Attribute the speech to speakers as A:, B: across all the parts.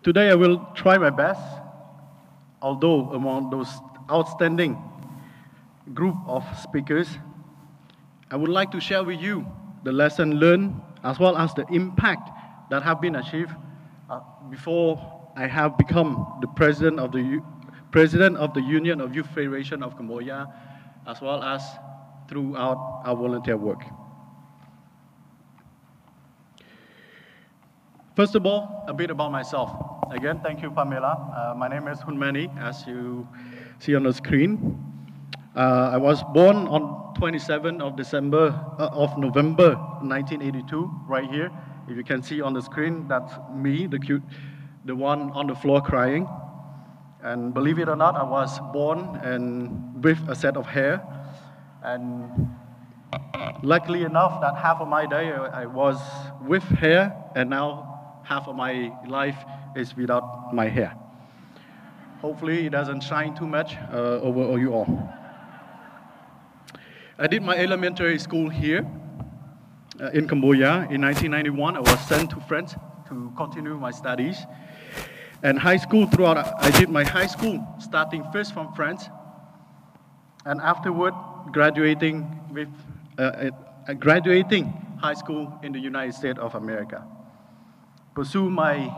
A: Today I will try my best, although among those outstanding group of speakers, I would like to share with you the lesson learned as well as the impact that have been achieved before I have become the president of the Union of Youth Federation of Cambodia, as well as throughout our volunteer work. First of all, a bit about myself. Again, thank you, Pamela. My name is Hunmani, as you see on the screen. I was born on 27th of November 1982, right here. If you can see on the screen, that's me, the one on the floor crying. And believe it or not, I was born and with a set of hair. And luckily enough, that half of my day I was with hair, and now half of my life is without my hair. Hopefully it doesn't shine too much over you all. I did my elementary school here in Cambodia. In 1991, I was sent to France to continue my studies. And high school throughout, I did my high school, starting first from France, and afterward graduating high school in the United States of America. Pursue my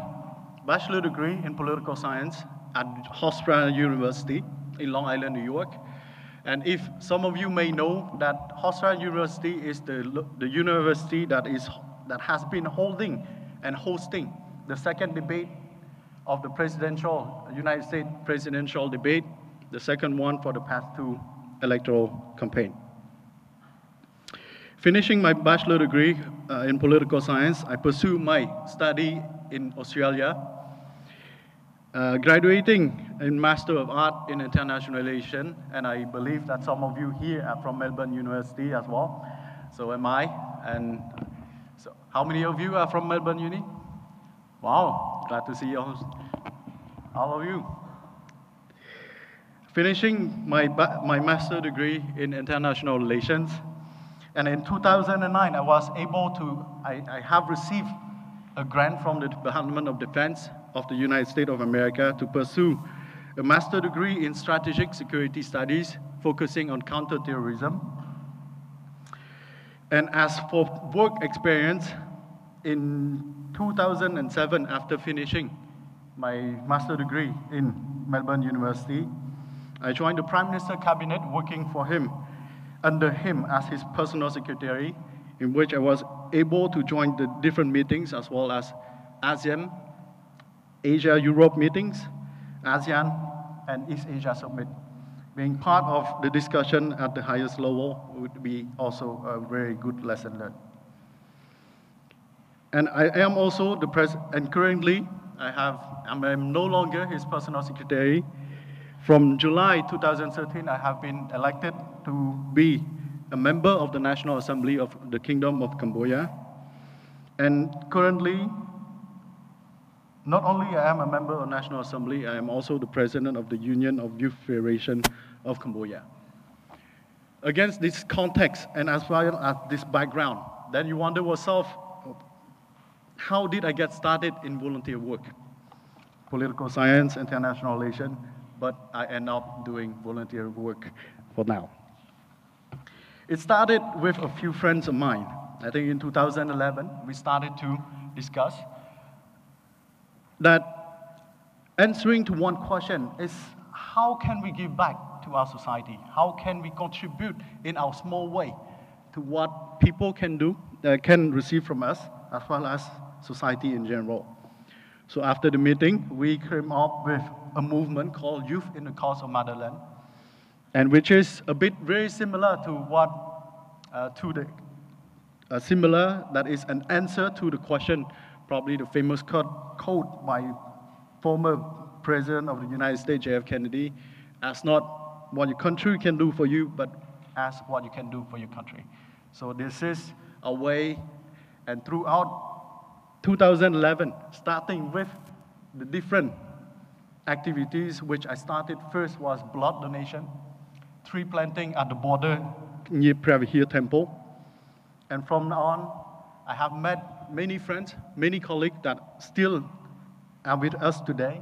A: bachelor degree in political science at Hofstra University in Long Island, New York. And if some of you may know that Hofstra University is the university that has been holding and hosting the second debate of the United States presidential debate, the second one for the past two electoral campaign. Finishing my bachelor degree in political science, I pursue my study in Australia, graduating in Master of Art in International Relations, and I believe that some of you here are from Melbourne University as well. So am I. And so how many of you are from Melbourne Uni? Wow, glad to see all of you. Finishing my master degree in International Relations, and in 2009, I have received a grant from the Department of Defense of the United States of America to pursue a master degree in strategic security studies, focusing on counterterrorism. And as for work experience, in 2007, after finishing my master degree in Melbourne University, I joined the Prime Minister Cabinet, working for him, under him as his personal secretary, in which I was able to join the different meetings as well as ASEAN, Asia-Europe meetings, ASEAN, and East Asia Summit. Being part of the discussion at the highest level would be also a very good lesson learned. And I am also the president, and currently I'm no longer his personal secretary. From July 2013, I have been elected to be a member of the National Assembly of the Kingdom of Cambodia. And currently, not only I am a member of the National Assembly, I am also the president of the Union of Youth Federation of Cambodia. Against this context and as well as this background, then you wonder yourself, how did I get started in volunteer work? Political science, international relations, but I end up doing volunteer work for now. It started with a few friends of mine. I think in 2011, we started to discuss that answering to one question is, how can we give back to our society? How can we contribute in our small way to what people can do, can receive from us, as well as society in general? So after the meeting, we came up with a movement called Youth in the Cause of Motherland, and which is a bit very similar to what, that is an answer to the question, probably the famous quote by former President of the United States, J.F. Kennedy, ask not what your country can do for you, but ask what you can do for your country. So this is a way, and throughout 2011, starting with the different activities, which I started first was blood donation, tree planting at the border near Pravahir Temple. And from now on, I have met many friends, many colleagues that still are with us today.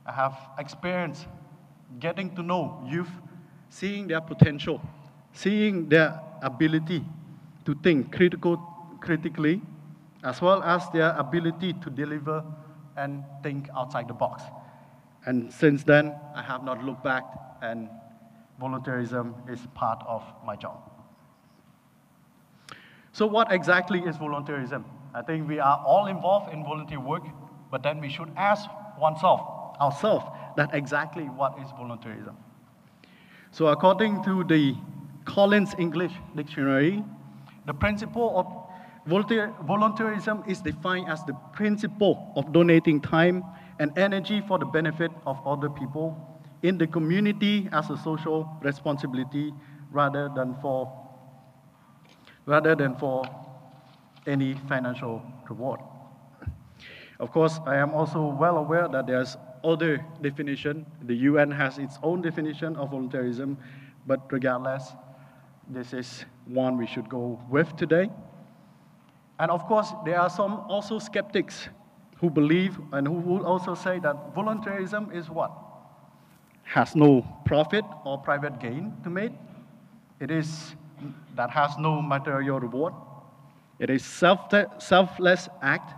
A: I have experienced getting to know youth, seeing their potential, seeing their ability to think critically, as well as their ability to deliver and think outside the box. And since then, I have not looked back, and volunteerism is part of my job. So what exactly is volunteerism? I think we are all involved in volunteer work, but then we should ask ourselves, that exactly what is volunteerism. So according to the Collins English Dictionary, the principle of volunteerism is defined as the principle of donating time and energy for the benefit of other people in the community as a social responsibility rather than for any financial reward. Of course, I am also well aware that there's other definition. The UN has its own definition of volunteerism, but regardless, this is one we should go with today. And of course, there are some also skeptics who believe and who will also say that volunteerism is what? Has no profit or private gain to make. That has no material reward. It is selfless act.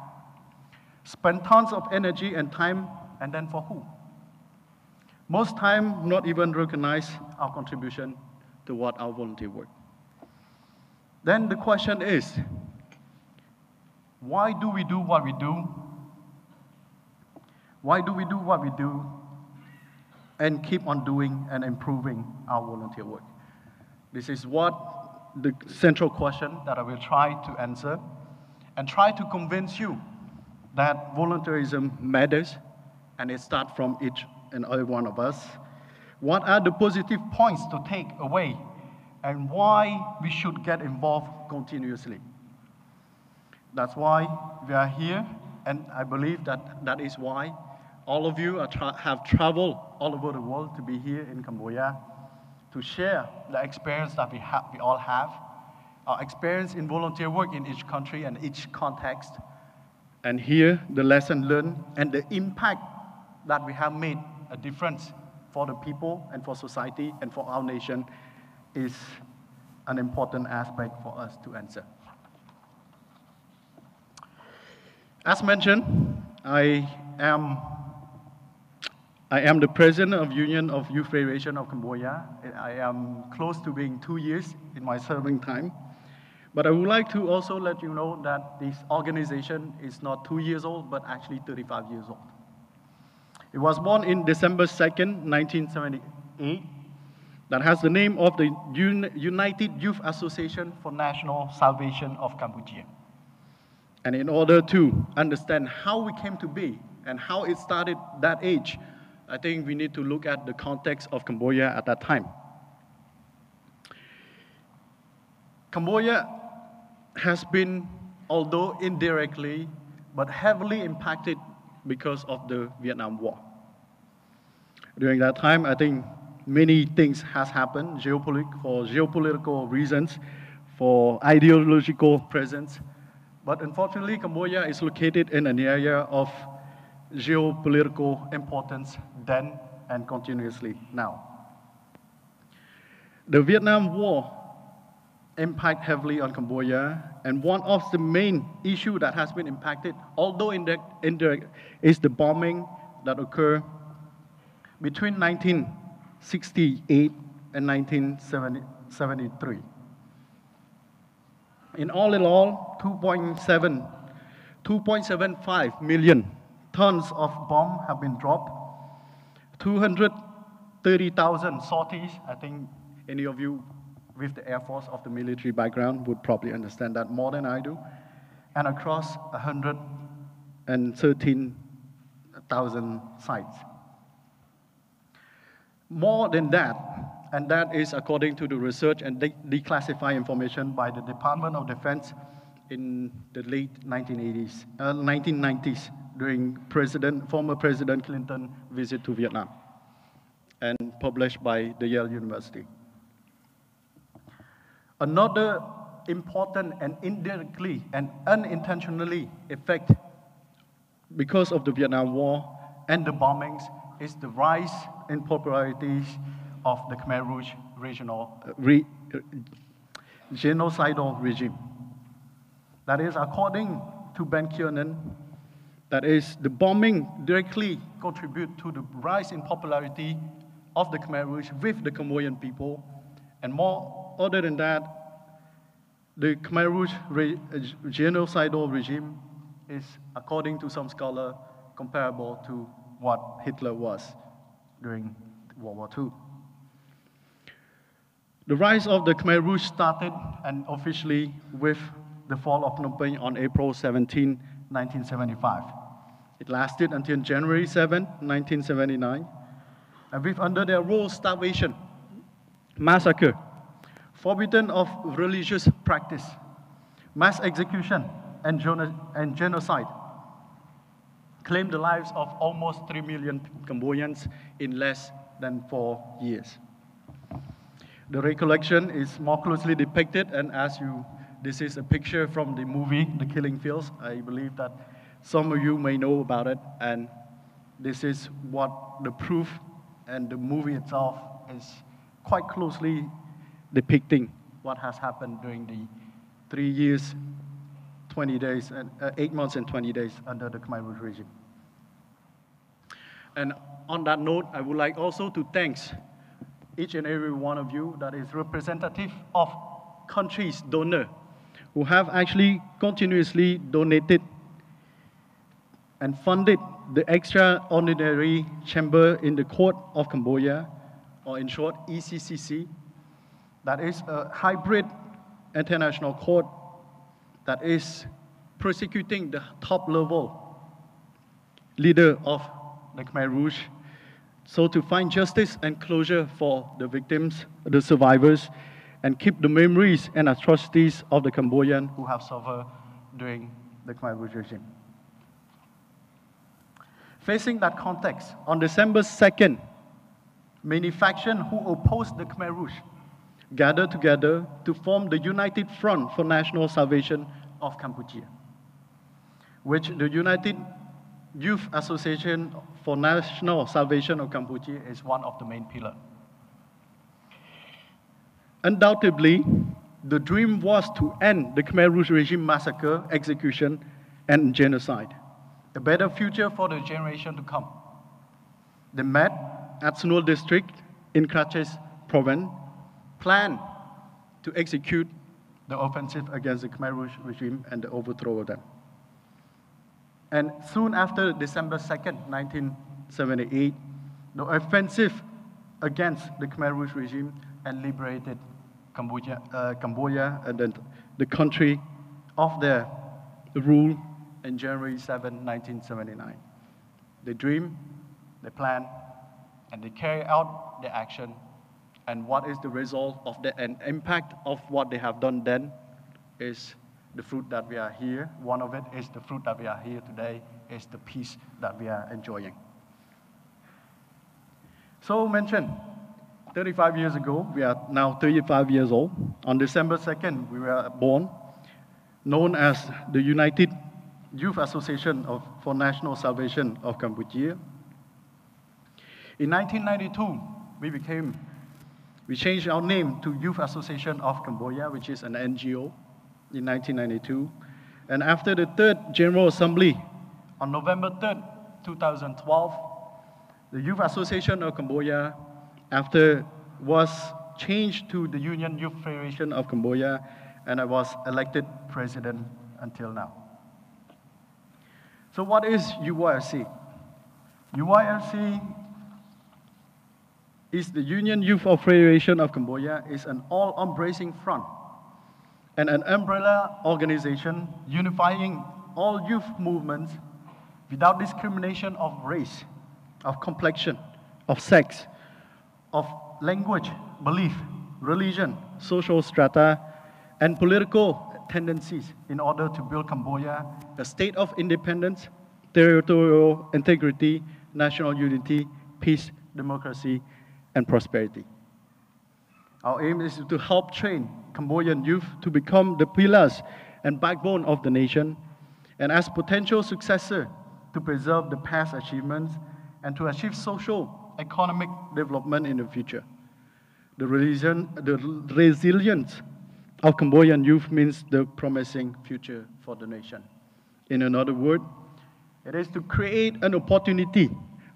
A: Spend tons of energy and time, and then for who? Most time, not even recognize our contribution toward our volunteer work. Then the question is, why do we do what we do? Why do we do what we do and keep on doing and improving our volunteer work? This is what the central question that I will try to answer and try to convince you that volunteerism matters and it starts from each and every one of us. What are the positive points to take away and why we should get involved continuously? That's why we are here, and I believe that is why all of you have traveled all over the world to be here in Cambodia to share the experience that we all have, our experience in volunteer work in each country and each context, and here the lesson learned and the impact that we have made a difference for the people and for society and for our nation is an important aspect for us to answer. As mentioned, I am the president of Union of Youth Federation of Cambodia. I am close to being 2 years in my serving time. But I would like to also let you know that this organization is not 2 years old, but actually 35 years old. It was born in December 2nd, 1978, that has the name of the United Youth Association for National Salvation of Cambodia. And in order to understand how we came to be and how it started that age, I think we need to look at the context of Cambodia at that time. Cambodia has been, although indirectly, but heavily impacted because of the Vietnam War. During that time, I think many things has happened for geopolitical reasons, for ideological presence. But unfortunately, Cambodia is located in an area of geopolitical importance then and continuously now. The Vietnam War impact heavily on Cambodia, and one of the main issues that has been impacted, although indirect, is the bombing that occurred between 1968 and 1973. In all, 2.75 million tons of bomb have been dropped, 230,000 sorties. I think any of you with the Air Force of the military background would probably understand that more than I do, and across 113,000 sites. More than that, and that is according to the research and declassified information by the Department of Defense in the late 1990s during former President Clinton's visit to Vietnam, and published by the Yale University. Another important and indirectly and unintentionally affect because of the Vietnam War and the bombings, is the rise in popularity of the Khmer Rouge genocidal regime. That is, according to Ben Kiernan, that is, the bombing directly contribute to the rise in popularity of the Khmer Rouge with the Cambodian people. And more, other than that, the Khmer Rouge genocidal regime is, according to some scholars, comparable to what Hitler was during World War II. The rise of the Khmer Rouge started and officially with the fall of Phnom Penh on April 17, 1975. It lasted until January 7, 1979, and with under their rule starvation, massacre, forbidden of religious practice, mass execution, and genocide, claimed the lives of almost 3 million Cambodians in less than 4 years. The recollection is more closely depicted, and this is a picture from the movie, The Killing Fields. I believe that some of you may know about it, and this is what the proof and the movie itself is quite closely depicting what has happened during the 3 years, 20 days, and 8 months and 20 days under the Khmer Rouge regime. And on that note, I would like also to thank each and every one of you that is representative of countries, donor, who have actually continuously donated and funded the extraordinary chamber in the court of Cambodia, or in short, ECCC, that is a hybrid international court that is prosecuting the top level leader of the Khmer Rouge, so to find justice and closure for the victims, the survivors, and keep the memories and atrocities of the Cambodian who have suffered during the Khmer Rouge regime. Facing that context, on December 2nd, many factions who opposed the Khmer Rouge gathered together to form the United Front for National Salvation of Cambodia, which the United Youth Association for National Salvation of Cambodia is one of the main pillars. Undoubtedly, the dream was to end the Khmer Rouge regime massacre, execution, and genocide, a better future for the generation to come. They met at Sunol district in Kraches province, planned to execute the offensive against the Khmer Rouge regime and the overthrow of them. And soon after December 2nd, 1978, the offensive against the Khmer Rouge regime and liberated Cambodia and then the country of their rule in January 7, 1979. They dream, they plan, and they carry out their action. And what is the result of the impact of what they have done then is the fruit that we are here. One of it is the fruit that we are here today, is the peace that we are enjoying. So mentioned, 35 years ago, we are now 35 years old. On December 2nd, we were born, known as the United Youth Association for National Salvation of Cambodia. In 1992, we changed our name to Youth Association of Cambodia, which is an NGO, in 1992. And after the third General Assembly, on November 3rd, 2012, the Youth Association of Cambodia was changed to the Union Youth Federation of Cambodia, and I was elected president until now. So what is UYFC? UYFC is the Union Youth Federation of Cambodia, is an all-embracing front and an umbrella organization unifying all youth movements without discrimination of race, of complexion, of sex, of language, belief, religion, social strata, and political tendencies in order to build Cambodia a state of independence, territorial integrity, national unity, peace, democracy, and prosperity. Our aim is to help train Cambodian youth to become the pillars and backbone of the nation, and as potential successor to preserve the past achievements, and to achieve social, economic development in the future. The resilience of Cambodian youth means the promising future for the nation. In another word, it is to create an opportunity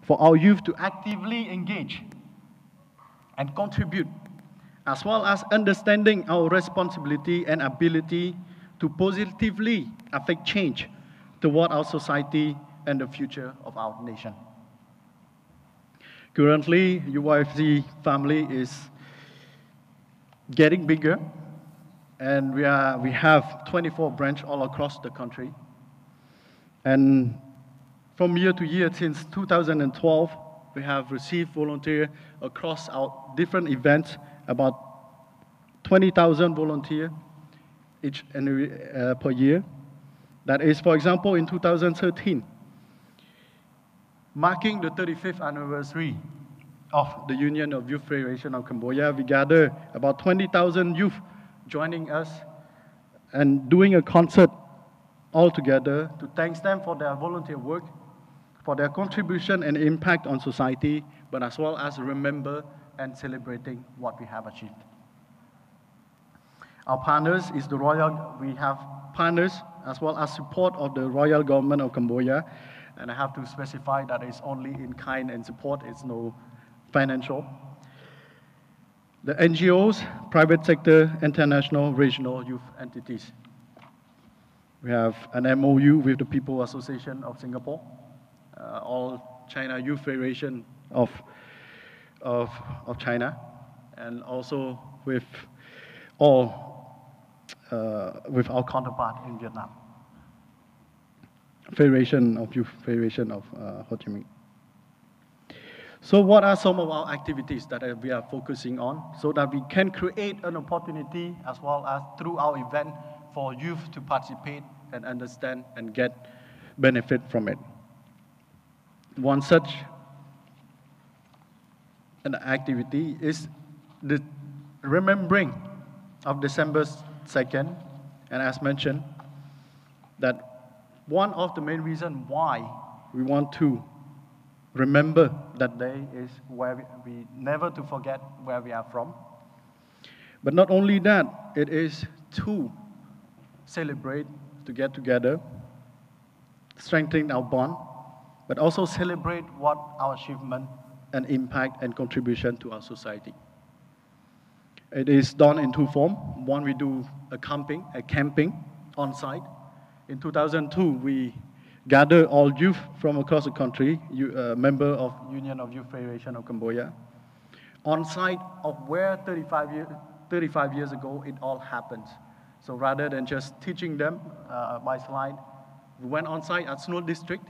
A: for our youth to actively engage and contribute, as well as understanding our responsibility and ability to positively affect change toward our society and the future of our nation. Currently, UYFC family is getting bigger, and we have 24 branches all across the country. And from year to year, since 2012, we have received volunteers across our different events, about 20,000 volunteers each and per year. That is, for example, in 2013, marking the 35th anniversary of the Union of Youth Federation of Cambodia, we gathered about 20,000 youth joining us and doing a concert all together to thank them for their volunteer work, for their contribution and impact on society, but as well as remember and celebrating what we have achieved. Our partners is the we have partners as well as support of the Royal Government of Cambodia, and I have to specify that it's only in kind and support, it's no financial. The NGOs, private sector, international, regional youth entities. We have an MOU with the People Association of Singapore, All China Youth Federation of China, and also with our counterpart in Vietnam, Federation of Youth Federation of Ho Chi Minh. So what are some of our activities that we are focusing on so that we can create an opportunity as well as through our event for youth to participate and understand and get benefit from it? One such an activity is the remembering of December 2nd, and as mentioned, that one of the main reasons why we want to remember that day is where we never to forget where we are from. But not only that, it is to celebrate, to get together, strengthen our bond, but also celebrate what our achievement and impact and contribution to our society. It is done in two forms. One, we do a camping on site. In 2002, we gather all youth from across the country, member of Union of Youth Federation of Cambodia, on site of where 35 years ago it all happened. So rather than just teaching them by slide, we went on site at Snow District,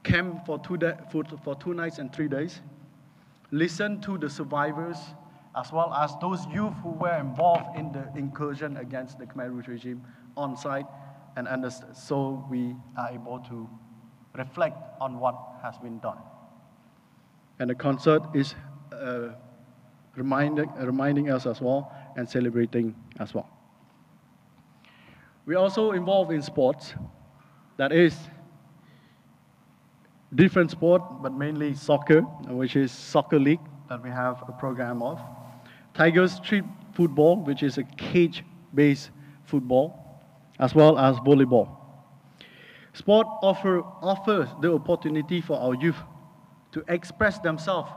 A: camped for 2 nights and 3 days, listened to the survivors as well as those youth who were involved in the incursion against the Khmer Rouge regime on site, and understand, so we are able to reflect on what has been done. And the concert is reminding us as well and celebrating as well. We also involved in sports, that is different sport, but mainly soccer, which is soccer league that we have a program of. Tiger street football, which is a cage-based football, as well as volleyball. Sport offers the opportunity for our youth to express themselves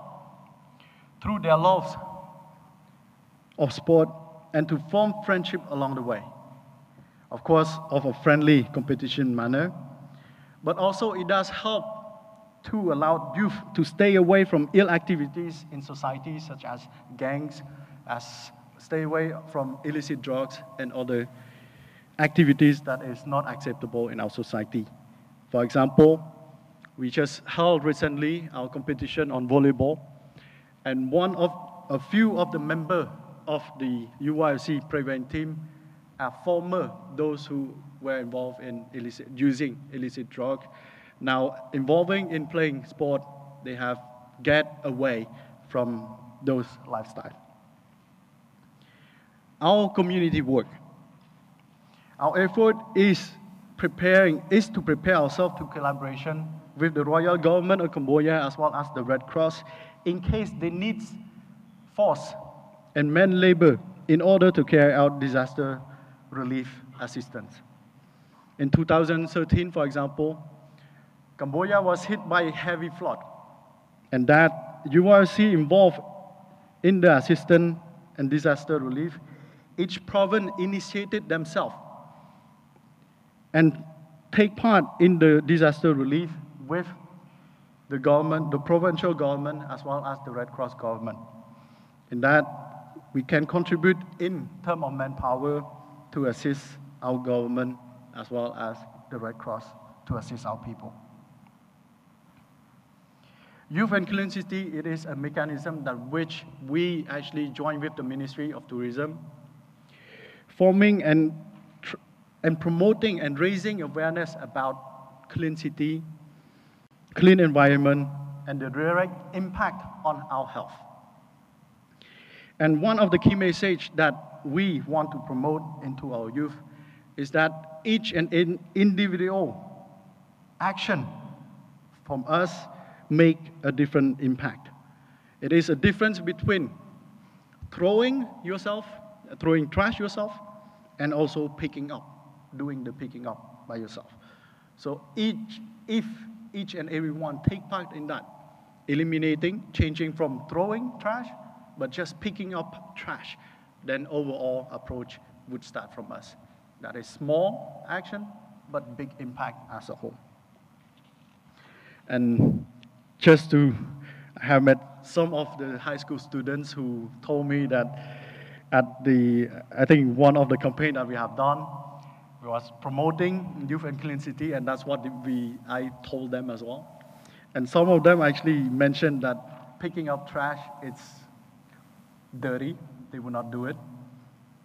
A: through their loves of sport and to form friendship along the way. Of course, of a friendly competition manner, but also it does help to allow youth to stay away from ill activities in society, such as gangs, stay away from illicit drugs and other activities that is not acceptable in our society. For example, we just held recently our competition on volleyball, and a few of the members of the UYFC Prevent team are those who were involved in using illicit drugs. Now, involving in playing sport, they have get away from those lifestyles. Our community work. Our effort is to prepare ourselves to collaboration with the royal government of Cambodia as well as the Red Cross in case they need force and man labor in order to carry out disaster relief assistance. In 2013, for example, Cambodia was hit by a heavy flood, and that URC involved in the assistance and disaster relief. Each province initiated themselves and take part in the disaster relief with the government, the provincial government, as well as the Red Cross government. In that, we can contribute in terms of manpower to assist our government as well as the Red Cross to assist our people. Youth and Clean City, it is a mechanism that which we actually join with the Ministry of Tourism, forming and promoting and raising awareness about clean city, clean environment, and the direct impact on our health. And one of the key messages that we want to promote into our youth is that each and individual action from us make a different impact. It is a difference between throwing trash yourself, and also picking up, doing the picking up by yourself. So if each and everyone take part in that, eliminating, changing from throwing trash, but just picking up trash, then overall approach would start from us. That is small action, but big impact as a whole. And just to have met some of the high school students who told me that I think one of the campaigns that we have done was promoting youth and clean city, and that's what I told them as well. And some of them actually mentioned that picking up trash, it's dirty, they would not do it,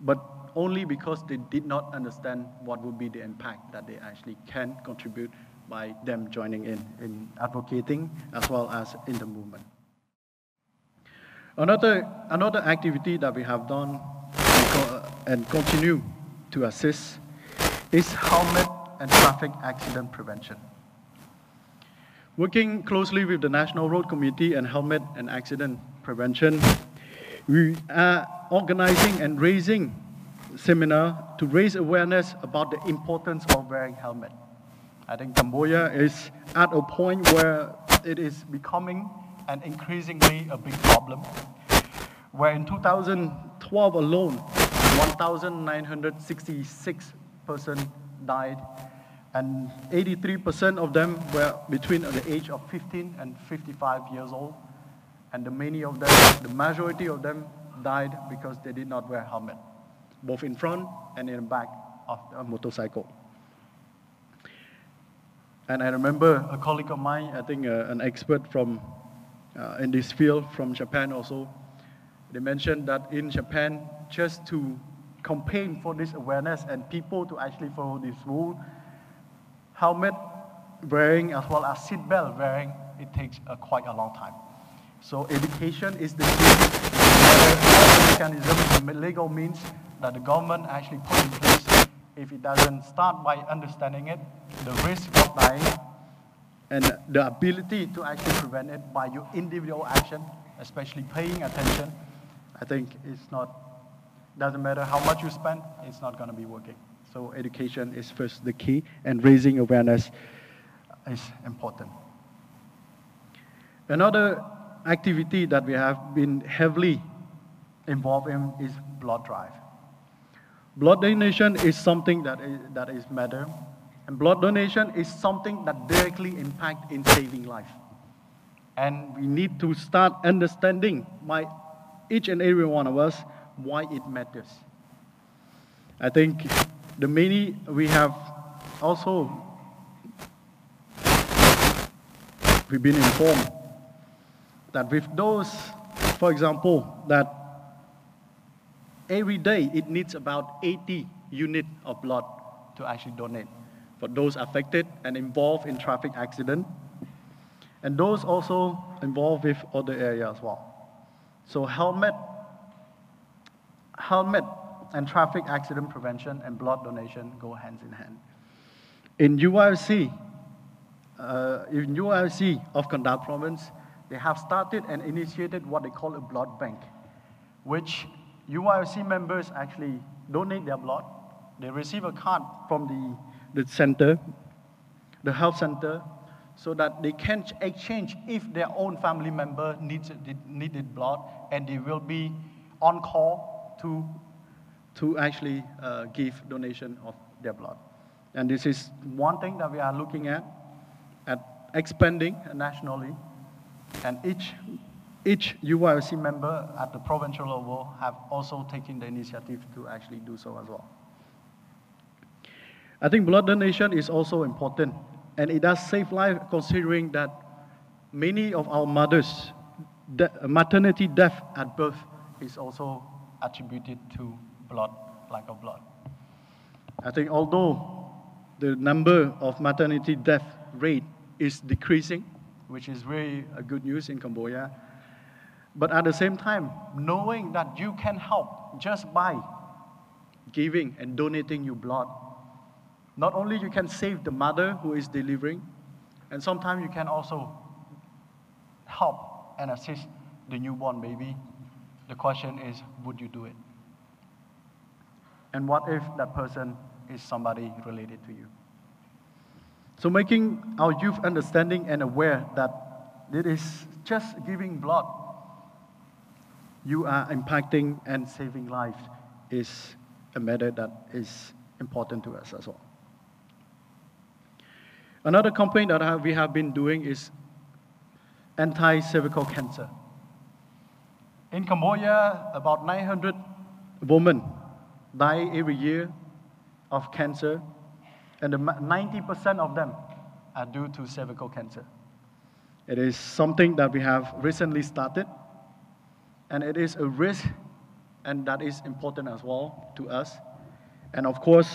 A: but only because they did not understand what would be the impact that they actually can contribute by them joining in advocating as well as in the movement. Another activity that we have done and continue to assist is helmet and traffic accident prevention. Working closely with the National Road Committee and Helmet and Accident Prevention, we are organizing and raising seminar to raise awareness about the importance of wearing helmet. I think Cambodia is at a point where it is becoming an increasingly a big problem, where in 2012 alone, 1,966 persons died, and 83% of them were between the age of 15 and 55 years old, and the majority of them died because they did not wear helmet, both in front and in the back of a motorcycle. And I remember a colleague of mine, I think an expert from in this field from Japan also, they mentioned that in Japan, just to campaign for this awareness and people to actually follow this rule, helmet wearing as well as seat belt wearing, it takes quite a long time. So education is the key. Mechanism, the legal means that the government actually put in place. If it doesn't start by understanding it, the risk of dying and the ability to actually prevent it by your individual action, especially paying attention, I think doesn't matter how much you spend, it's not going to be working. So education is first the key, and raising awareness is important. Another activity that we have been heavily involved in is blood drive. Blood donation is something that is matter, and blood donation is something that directly impacts in saving life. And we need to start understanding by each and every one of us why it matters. I think we've been informed that with those, for example, that every day it needs about 80 units of blood to actually donate for those affected and involved in traffic accident, and those also involved with other areas as well. So helmet and traffic accident prevention and blood donation go hand in hand. in UIC, of Kandal province, they have started and initiated what they call a blood bank, which UIC members actually donate their blood. They receive a card from the center, the health center, so that they can exchange if their own family member needed blood, and they will be on call to actually give donation of their blood. And this is one thing that we are looking at expanding nationally, and each UIC member at the provincial level have also taken the initiative to actually do so as well. I think blood donation is also important, and it does save life, considering that many of our mothers, maternity death at birth is also attributed to blood, lack of blood. I think although the number of maternity death rate is decreasing, which is very good news in Cambodia, but at the same time, knowing that you can help just by giving and donating your blood, not only you can save the mother who is delivering, and sometimes you can also help and assist the newborn baby. The question is, would you do it? And what if that person is somebody related to you? So making our youth understanding and aware that it is just giving blood, you are impacting and saving lives, is a matter that is important to us as well. Another campaign that we have been doing is anti-cervical cancer. In Cambodia, about 900 women die every year of cancer, and 90% of them are due to cervical cancer. It is something that we have recently started, and it is a risk, and that is important as well to us. And of course,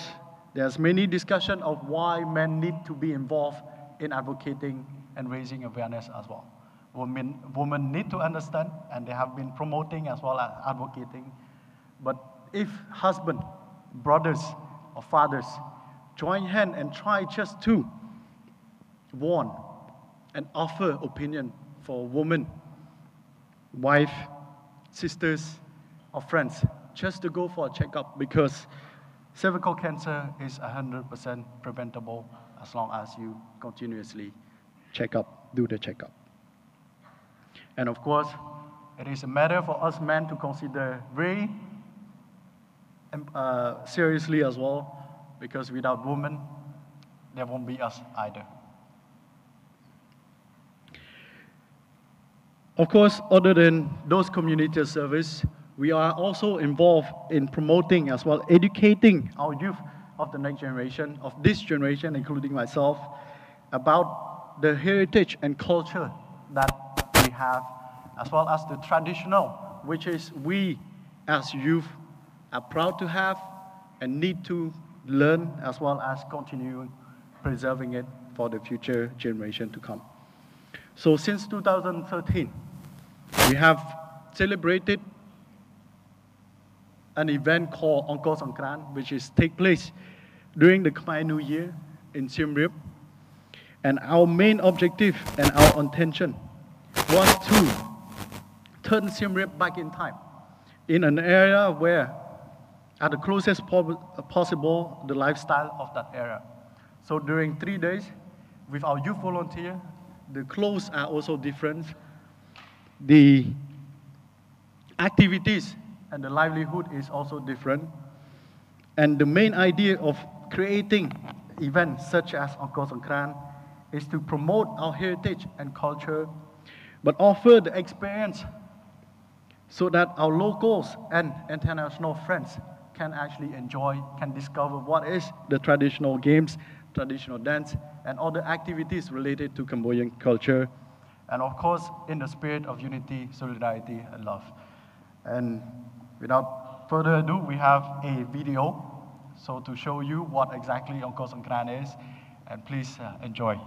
A: there's many discussion of why men need to be involved in advocating and raising awareness as well. Women need to understand, and they have been promoting as well as advocating. But if husband, brothers, or fathers join hand and try just to warn and offer opinion for women, wife, sisters, or friends, just to go for a checkup, because cervical cancer is 100% preventable as long as you continuously do the checkup. And of course, it is a matter for us men to consider very seriously as well, because without women, there won't be us either. Of course, other than those community service, we are also involved in promoting as well, educating our youth of the next generation, of this generation, including myself, about the heritage and culture that we have, as well as the traditional, which is we as youth are proud to have and need to learn, as well as continue preserving it for the future generation to come. So since 2013, we have celebrated an event called Angkor Songkran, which is take place during the Khmer New Year in Siem Reap. And our main objective and our intention was to turn Siem Reap back in time, in an area where, at the closest possible, the lifestyle of that era. So during 3 days, with our youth volunteer, the clothes are also different. The activities and the livelihood is also different. And the main idea of creating events such as Angkor Songkran is to promote our heritage and culture, but offer the experience so that our locals and international friends can actually enjoy, can discover what is the traditional games, traditional dance, and other activities related to Cambodian culture. And of course, in the spirit of unity, solidarity, and love. And without further ado, we have a video so to show you what exactly Angkor Songkran is, and please enjoy.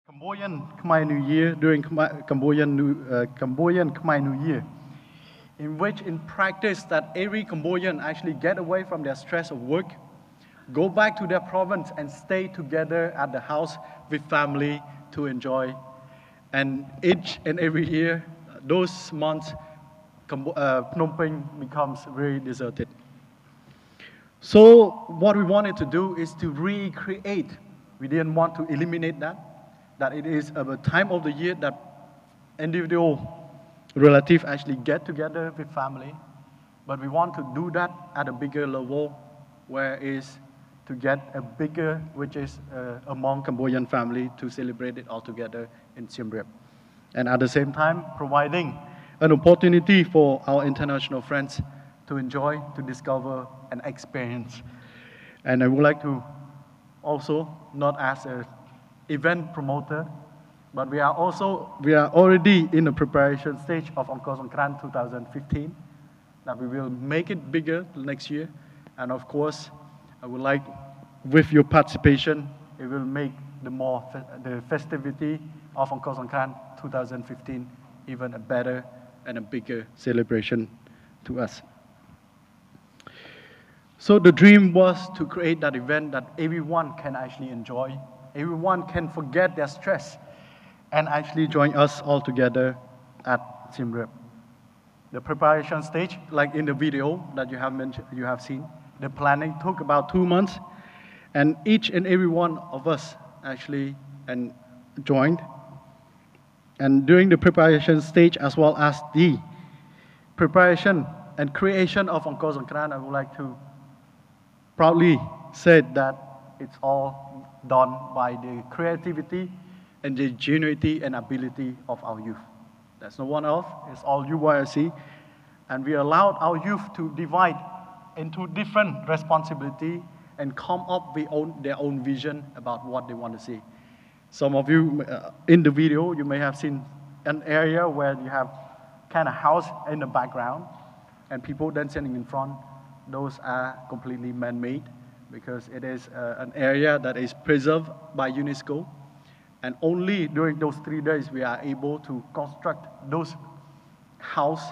A: Cambodian Khmer New Year, during Cambodian Khmer New Year, in which in practice that every Cambodian actually get away from their stress of work, go back to their province and stay together at the house with family to enjoy. And each and every year, those months, Phnom Penh becomes very deserted. So what we wanted to do is to recreate. We didn't want to eliminate that it is a time of the year that individual relatives actually get together with family. But we want to do that at a bigger level, where is to get a bigger, which is among Cambodian family to celebrate it all together in Siem Reap. And at the same time, providing an opportunity for our international friends to enjoy, to discover, and experience. And I would like to also, not as an event promoter, but we are already in the preparation stage of Angkor Songkran 2015, that we will make it bigger next year. And of course, I would like, with your participation, it will make the festivity of Angkor Songkran 2015 even a better and a bigger celebration to us. So the dream was to create that event that everyone can actually enjoy, everyone can forget their stress, and actually join us all together at Siem Reap. The preparation stage, like in the video that you have seen, the planning took about 2 months, and each and every one of us actually joined. And during the preparation stage, as well as the preparation and creation of Angkor Songkran, I would like to proudly say that it's all done by the creativity and the ingenuity and ability of our youth. There's no one else, it's all UYRC. And we allowed our youth to divide into different responsibility and come up with their own vision about what they want to see. Some of you, in the video, you may have seen an area where you have kind of house in the background and people then sitting in front. Those are completely man-made because it is an area that is preserved by UNESCO. And only during those 3 days we are able to construct those houses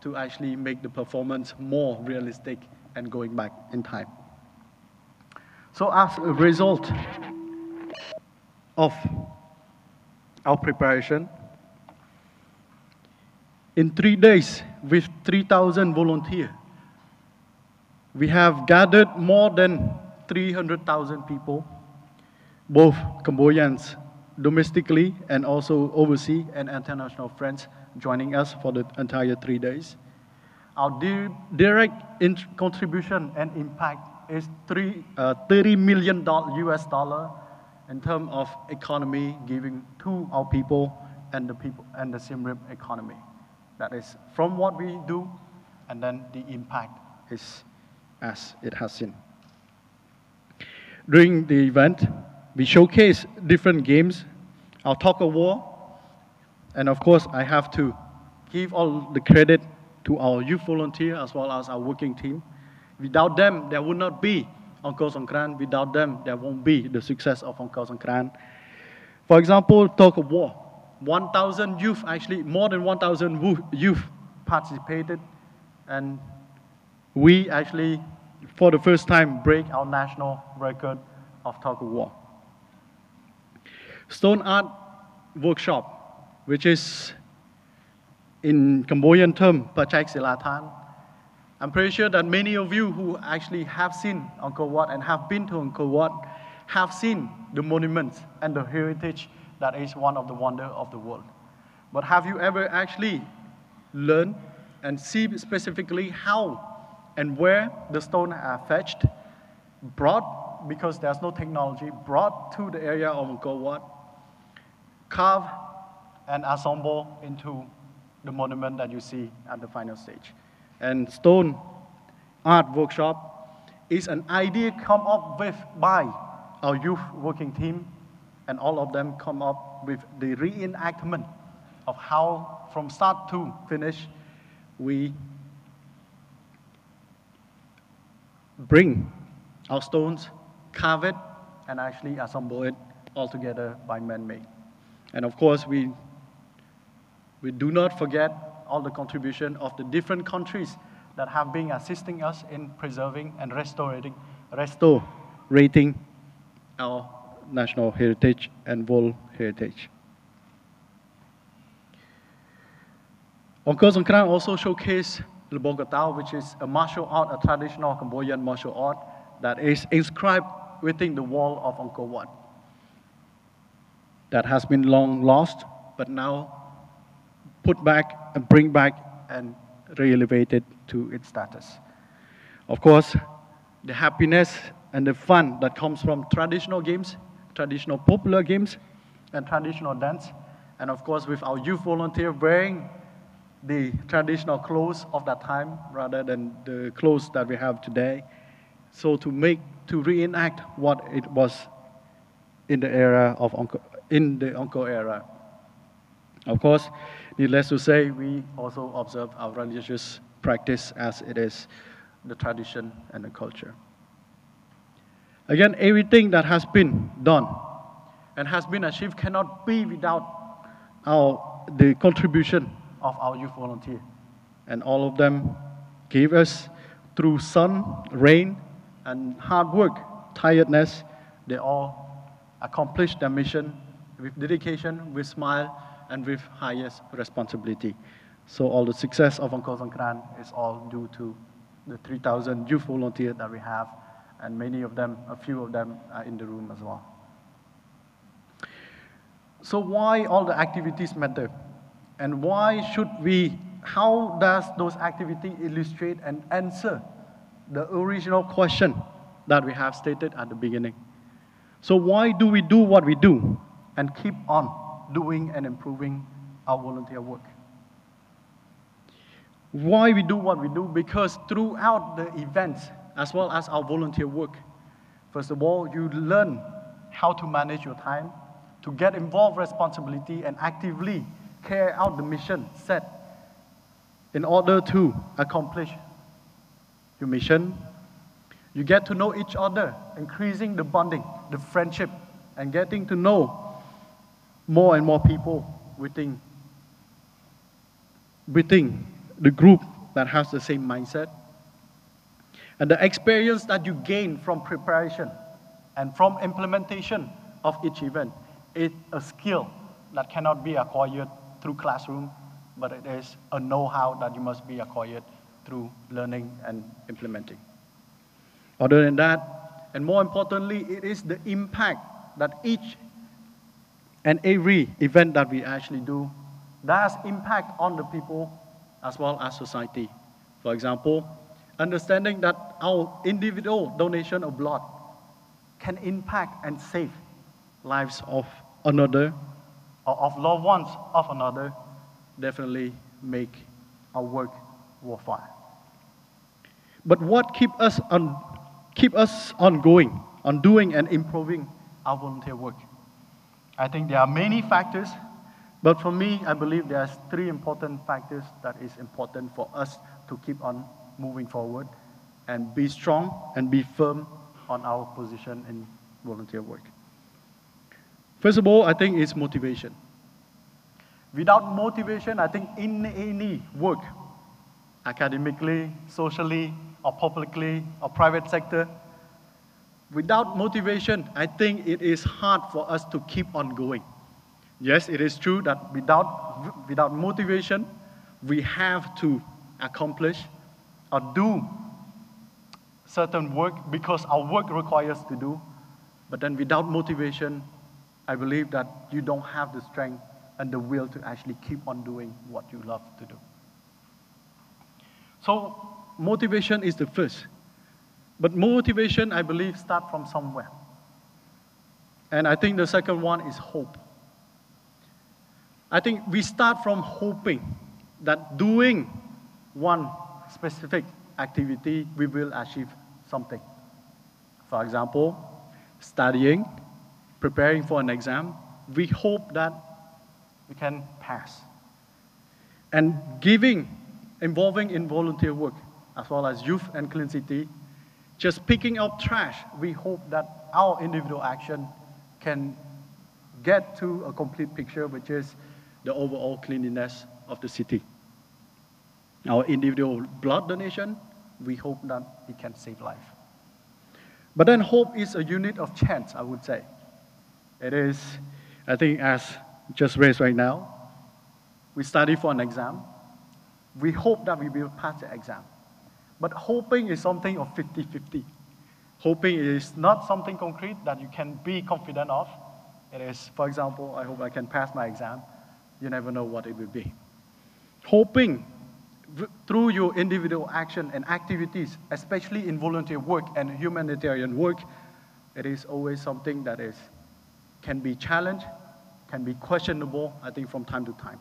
A: to actually make the performance more realistic and going back in time. So as a result of our preparation, in 3 days with 3,000 volunteers, we have gathered more than 300,000 people, both Cambodians domestically and also overseas and international friends joining us for the entire 3 days. Our direct contribution and impact is $30 million US in terms of economy giving to our people and the Siem Reap economy. That is from what we do, and then the impact is as it has seen. During the event, we showcase different games, our Talk of War, and of course I have to give all the credit to our youth volunteer as well as our working team. Without them, there would not be Angkor Songkran. Without them, there won't be the success of Angkor Songkran. For example, Talk of War. 1,000 youth, actually more than 1,000 youth participated, and we actually, for the first time, break our national record of Talk of War. Stone art workshop, which is in Cambodian term, Pachak Silatan. I'm pretty sure that many of you who actually have seen Angkor Wat and have been to Angkor Wat have seen the monuments and the heritage that is one of the wonders of the world. But have you ever actually learned and see specifically how and where the stones are fetched, brought, because there's no technology, brought to the area of Angkor Wat, carved and assembled into the monument that you see at the final stage. And stone art workshop is an idea come up with by our youth working team, and all of them come up with the reenactment of how, from start to finish, we bring our stones, carve it, and actually assemble it all together by man-made. And of course, we do not forget all the contribution of the different countries that have been assisting us in preserving and restore rating our national heritage and world heritage. Angkor Songkran also showcased Lebogotao, which is a martial art, a traditional Cambodian martial art that is inscribed within the wall of Angkor Wat. That has been long lost, but now put back and bring back and re-elevated to its status. Of course, the happiness and the fun that comes from traditional games, traditional popular games, and traditional dance, and of course with our youth volunteer wearing the traditional clothes of that time rather than the clothes that we have today. So to reenact what it was in the era of in the Angkor era. Of course, needless to say, we also observe our religious practice as it is the tradition and the culture. Again, everything that has been done and has been achieved cannot be without the contribution of our youth volunteer. And all of them gave us, through sun, rain, and hard work, tiredness, they all accomplished their mission with dedication, with smile, and with highest responsibility. So all the success of Angkor Songkran is all due to the 3,000 youth volunteers that we have, and many of them, a few of them are in the room as well. So why all the activities matter? And why should we, how does those activities illustrate and answer the original question that we have stated at the beginning? So why do we do what we do and keep on doing and improving our volunteer work? Why we do what we do? Because throughout the events, as well as our volunteer work, first of all, you learn how to manage your time, to get involved responsibility and actively carry out the mission set in order to accomplish your mission. You get to know each other, increasing the bonding, the friendship, and getting to know more and more people within the group that has the same mindset. And the experience that you gain from preparation and from implementation of each event is a skill that cannot be acquired through classroom, but it is a know-how that you must be acquired through learning and implementing. Other than that, and more importantly, it is the impact that each and every event that we actually do does impact on the people as well as society. For example, understanding that our individual donation of blood can impact and save lives of another or of loved ones of another definitely make our work worthwhile. But what keep us on going, on doing and improving our volunteer work? I think there are many factors, but for me, I believe there's three important factors that is important for us to keep on moving forward and be strong and be firm on our position in volunteer work. First of all, I think it's motivation. Without motivation, I think in any work, academically, socially, or publicly, or private sector, without motivation, I think it is hard for us to keep on going. Yes, it is true that without motivation, we have to accomplish or do certain work because our work requires to do. But then without motivation, I believe that you don't have the strength and the will to actually keep on doing what you love to do. So motivation is the first. But motivation, I believe, starts from somewhere. And I think the second one is hope. I think we start from hoping that doing one specific activity, we will achieve something. For example, studying, preparing for an exam, we hope that we can pass. And involving in volunteer work, as well as youth and clean city, just picking up trash, we hope that our individual action can get to a complete picture, which is the overall cleanliness of the city. Our individual blood donation, we hope that it can save life. But then hope is a unit of chance, I would say. It is, I think, as just raised right now, we study for an exam. We hope that we will pass the exam. But hoping is something of 50-50. Hoping is not something concrete that you can be confident of. It is, for example, I hope I can pass my exam. You never know what it will be. Hoping through your individual action and activities, especially in volunteer work and humanitarian work, it is always something that can be challenged, can be questionable, I think, from time to time.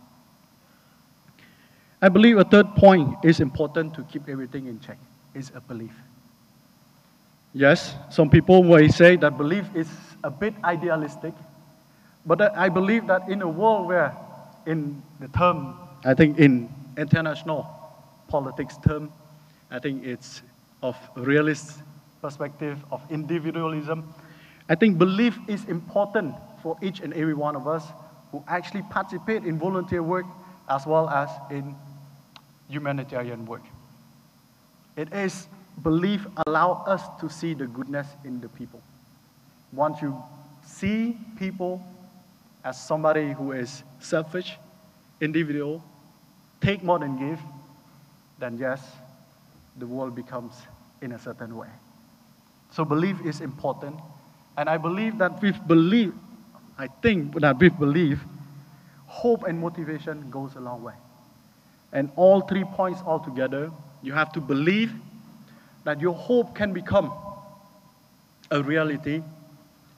A: I believe a third point is important to keep everything in check, is a belief. Yes, some people may say that belief is a bit idealistic, but I believe that in a world where, in the term, I think in international politics term, I think it's of realist perspective of individualism. I think belief is important for each and every one of us who actually participate in volunteer work as well as in humanitarian work. It is belief allow us to see the goodness in the people. Once you see people as somebody who is selfish, individual, take more than give, then yes, the world becomes in a certain way. So belief is important. And I believe that with belief, I think that with belief, hope and motivation goes a long way. And all 3 points all together, you have to believe that your hope can become a reality.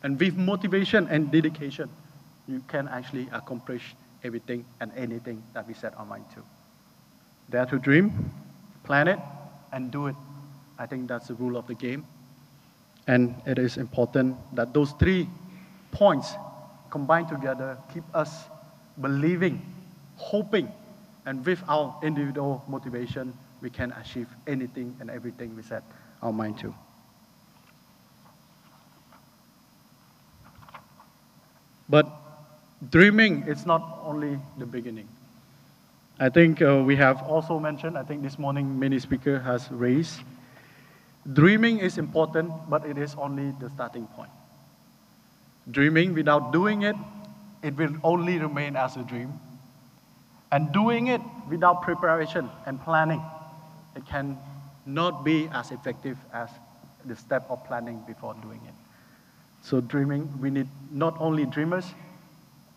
A: And with motivation and dedication, you can actually accomplish everything and anything that we set our mind to. Dare to dream, plan it, and do it. I think that's the rule of the game. And it is important that those 3 points combined together keep us believing, hoping, and with our individual motivation, we can achieve anything and everything we set our mind to. But dreaming is not only the beginning. I think we have also mentioned, I think this morning many speakers has raised, dreaming is important, but it is only the starting point. Dreaming without doing it, it will only remain as a dream. And doing it without preparation and planning, it can not be as effective as the step of planning before doing it. So dreaming, we need not only dreamers,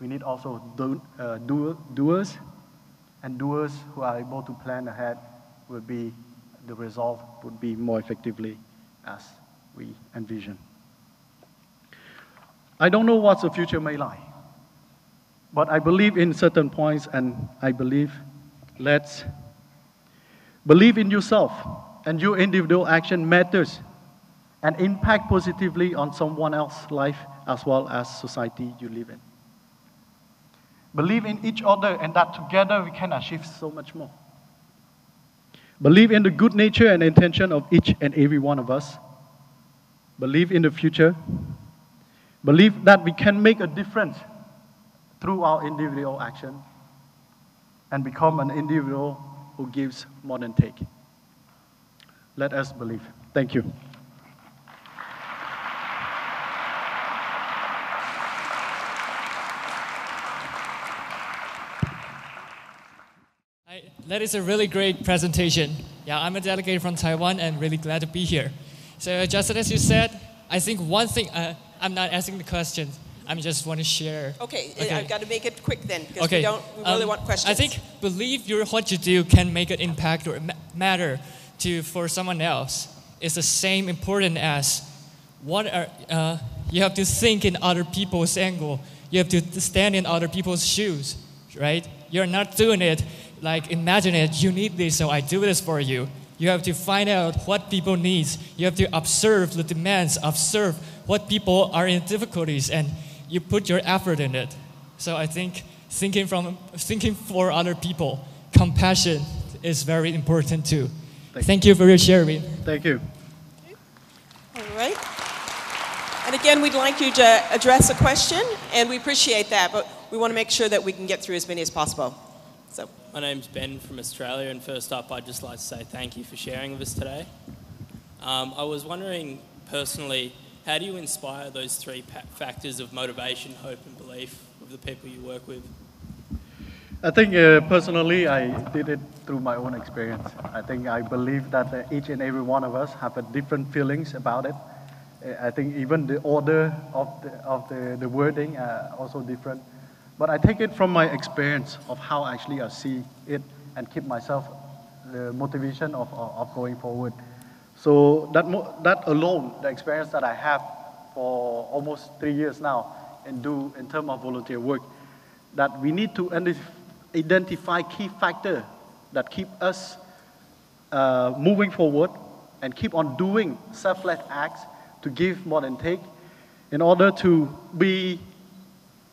A: we need also doers, and doers who are able to plan ahead will be, the result would be more effectively as we envision. I don't know what the future may lie, but I believe in certain points, and I believe let's believe in yourself, and your individual action matters and impact positively on someone else's life as well as society you live in. Believe in each other, and that together we can achieve so much more. Believe in the good nature and intention of each and every one of us. Believe in the future. Believe that we can make a difference through our individual action and become an individual who gives more than take. Let us believe. Thank you.
B: That is a really great presentation. Yeah, I'm a delegate from Taiwan and really glad to be here. So just as you said, I think one thing, I'm not asking the question, I just want to share.
C: Okay. I've got to make it quick then, because we really want questions.
B: I think believe what you do can make an impact or matter for someone else. It's the same important as you have to think in other people's angle. You have to stand in other people's shoes, right? You're not doing it like imagine it, you need this, so I do this for you. You have to find out what people need. You have to observe the demands, observe what people are in difficulties, and you put your effort in it. So I think thinking for other people, compassion is very important too. Thank you for your sharing.
A: Thank you.
C: All right. And again, we'd like you to address a question, and we appreciate that, but we want to make sure that we can get through as many as possible. So.
D: My name's Ben from Australia, and first up, I'd just like to say thank you for sharing with us today. I was wondering, personally, how do you inspire those three factors of motivation, hope and belief of the people you work with?
A: I think personally, I did it through my own experience. I think I believe that each and every one of us have a different feelings about it. I think even the order of the wording are also different. But I take it from my experience of how actually I see it and keep myself the motivation of going forward. So that alone, the experience that I have for almost 3 years now in terms of volunteer work, that we need to identify key factors that keep us moving forward and keep on doing selfless acts to give more than take in order to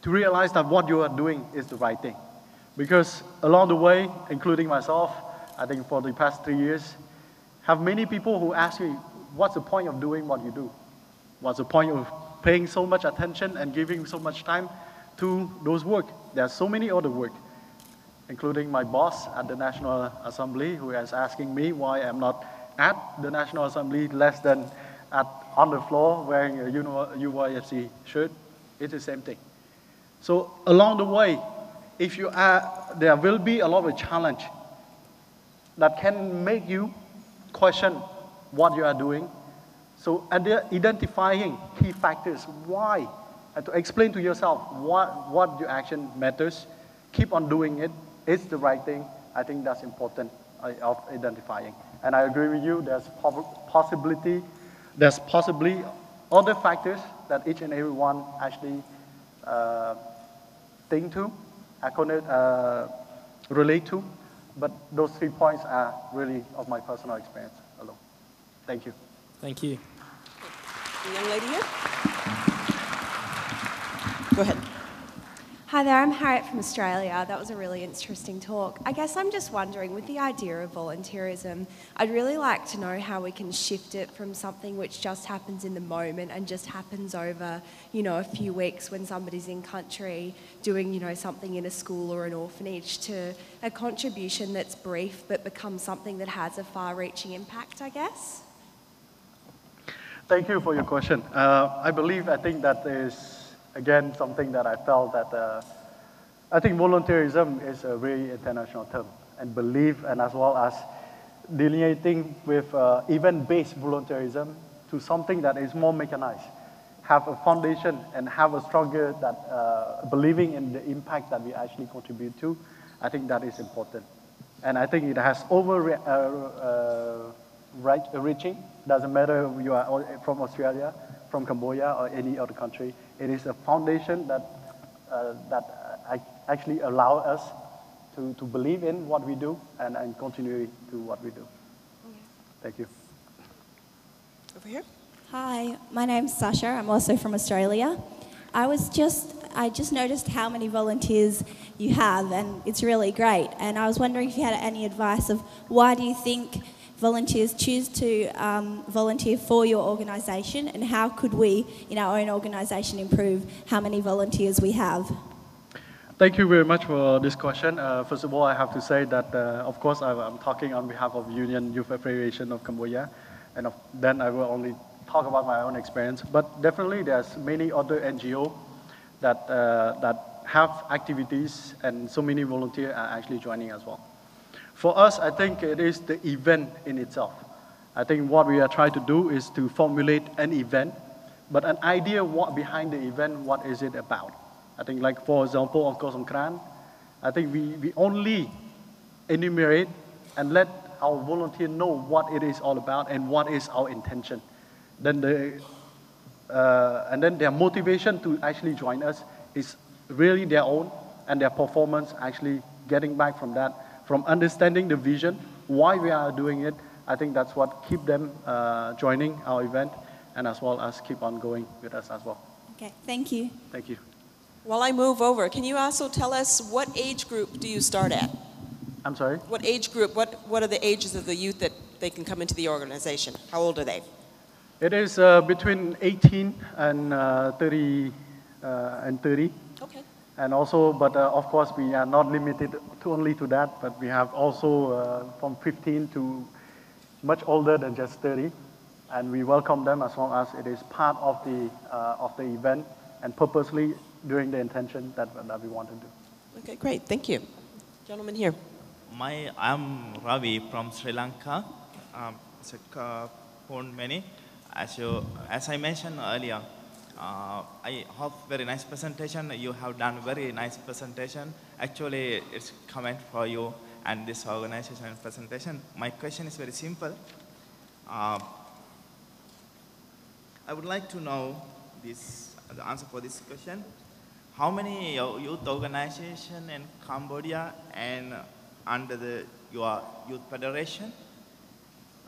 A: realize that what you are doing is the right thing. Because along the way, including myself, I think for the past 3 years, have many people who ask me, what's the point of doing what you do? What's the point of paying so much attention and giving so much time to those work? There are so many other work, including my boss at the National Assembly, who is asking me why I'm not at the National Assembly less than on the floor wearing a UYFC shirt. It's the same thing. So along the way, if you there will be a lot of challenge that can make you question what you are doing. So identifying key factors, why, and to explain to yourself what your action matters, keep on doing it, it's the right thing. I think that's important of identifying. And I agree with you, there's possibly other factors that each and every one actually think to, relate to, but those 3 points are really of my personal experience alone. Thank you.
D: Thank you.
C: The young lady here. Go ahead.
E: Hi there, I'm Harriet from Australia. That was a really interesting talk. I guess I'm just wondering, with the idea of volunteerism, I'd really like to know how we can shift it from something which just happens in the moment and just happens over, a few weeks when somebody's in country doing, something in a school or an orphanage, to a contribution that's brief but becomes something that has a far-reaching impact, I guess.
A: Thank you for your question. I think that is, again, something that I felt that I think volunteerism is a very international term, and belief, and as well as delineating with event-based volunteerism to something that is more mechanized, have a foundation and have a stronger believing in the impact that we actually contribute to. I think that is important, and I think it has reaching. Doesn't matter if you are from Australia, from Cambodia, or any other country. It is a foundation that actually allow us to believe in what we do and continue to what we do.
E: Okay.
A: Thank you.
C: Over here.
F: Hi, my name's Sasha. I'm also from Australia. I just noticed how many volunteers you have, and it's really great. And I was wondering if you had any advice of why do you think volunteers choose to volunteer for your organisation, and how could we, in our own organisation, improve how many volunteers we have?
A: Thank you very much for this question. First of all, I have to say that, of course, I'm talking on behalf of Union Youth Federation of Cambodia, and then I will only talk about my own experience. But definitely, there's many other NGO that have activities, and so many volunteers are actually joining as well. For us, I think it is the event in itself. I think what we are trying to do is to formulate an event, but an idea behind the event, what is it about? I think, like, for example, on Kosongkran, I think we only enumerate and let our volunteer know what it is all about and what is our intention. Then and then their motivation to actually join us is really their own, and their performance actually getting back from that, from understanding the vision, why we are doing it. I think that's what keep them joining our event, and as well as keep on going with us as well.
F: Okay, thank you.
A: Thank you.
C: While I move over, can you also tell us what age group do you start at?
A: I'm sorry?
C: What age group, what are the ages of the youth that they can come into the organization? How old are they?
A: It is between 18 and 30.
C: Okay.
A: And also, but of course, we are not limited only to that, but we have also from 15 to much older than just 30. and we welcome them as long as it is part of the event and purposely during the intention that we want to do.
C: Okay, great. Thank you. Gentleman here.
G: I'm Ravi from Sri Lanka. Many. As I mentioned earlier, I hope very nice presentation. You have done very nice presentation. Actually, it's comment for you and this organization presentation. My question is very simple. I would like to know the answer for this question. How many youth organization in Cambodia and under your youth federation?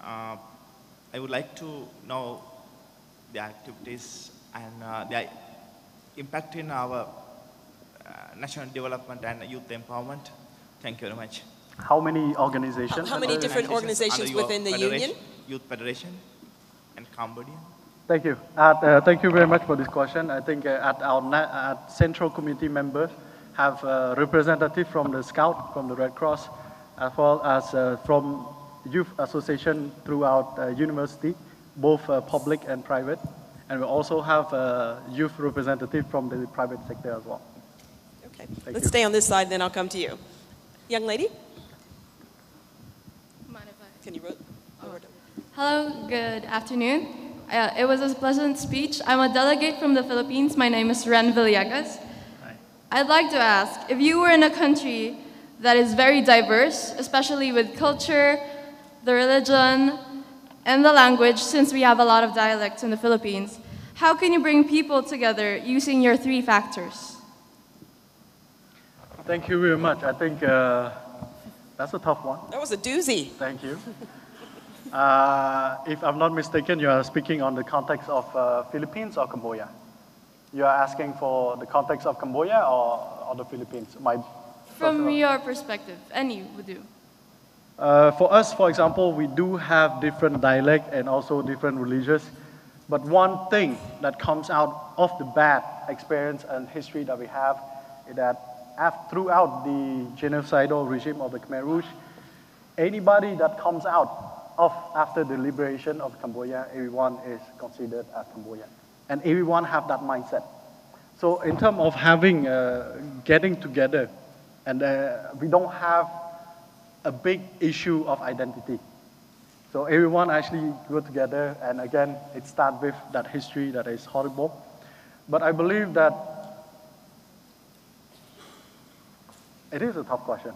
G: I would like to know the activities and the impact in our national development and youth empowerment. Thank you very much.
A: How many organizations?
C: How many different organizations within the union?
G: Youth Federation and Cambodia.
A: Thank you. Thank you very much for this question. I think at Central Committee members have a representative from the Scout, from the Red Cross, as well as from youth association throughout university, both public and private. And we also have a youth representative from the private sector as well.
C: Okay, let's stay on this side, then I'll come to you. Young lady? Can you wrote?
H: Hello, good afternoon. It was a pleasant speech. I'm a delegate from the Philippines. My name is Ren Villegas.
A: Hi.
H: I'd like to ask, if you were in a country that is very diverse, especially with culture, the religion, and the language, since we have a lot of dialects in the Philippines, how can you bring people together using your 3 factors?
A: Thank you very much. I think that's a tough one.
C: That was a doozy.
A: Thank you. If I'm not mistaken, you are speaking on the context of Philippines or Cambodia? You are asking for the context of Cambodia or the Philippines?
H: From your perspective, any would do.
A: For us, for example, we do have different dialect and also different religions. But one thing that comes out of the bad experience and history that we have is that throughout the genocidal regime of the Khmer Rouge, anybody that comes out after the liberation of Cambodia, everyone is considered as Cambodian. And everyone have that mindset. So in terms of having, getting together, and we don't have a big issue of identity. So everyone actually go together, and again, it starts with that history that is horrible. But I believe that it is a tough question.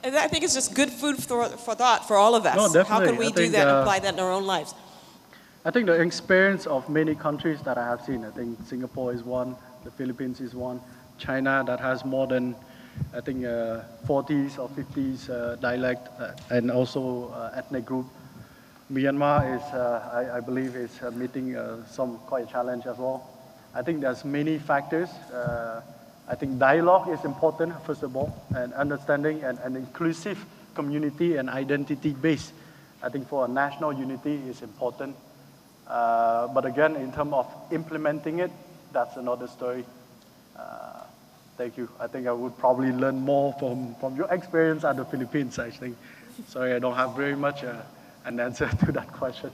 C: I think it's just good food for thought for all of us.
A: No, definitely.
C: How can we do that and apply that in our own lives?
A: I think the experience of many countries that I have seen, I think Singapore is one, the Philippines is one, China that has more than, I think, 40s or 50s dialect and also ethnic group. Myanmar is, I believe, is meeting some quite a challenge as well. I think there's many factors. I think dialogue is important, first of all, and understanding and an inclusive community and identity base. I think for a national unity is important. But again, in terms of implementing it, that's another story. Thank you. I think I would probably learn more from your experience at the Philippines, actually. Sorry, I don't have very much an answer to that question.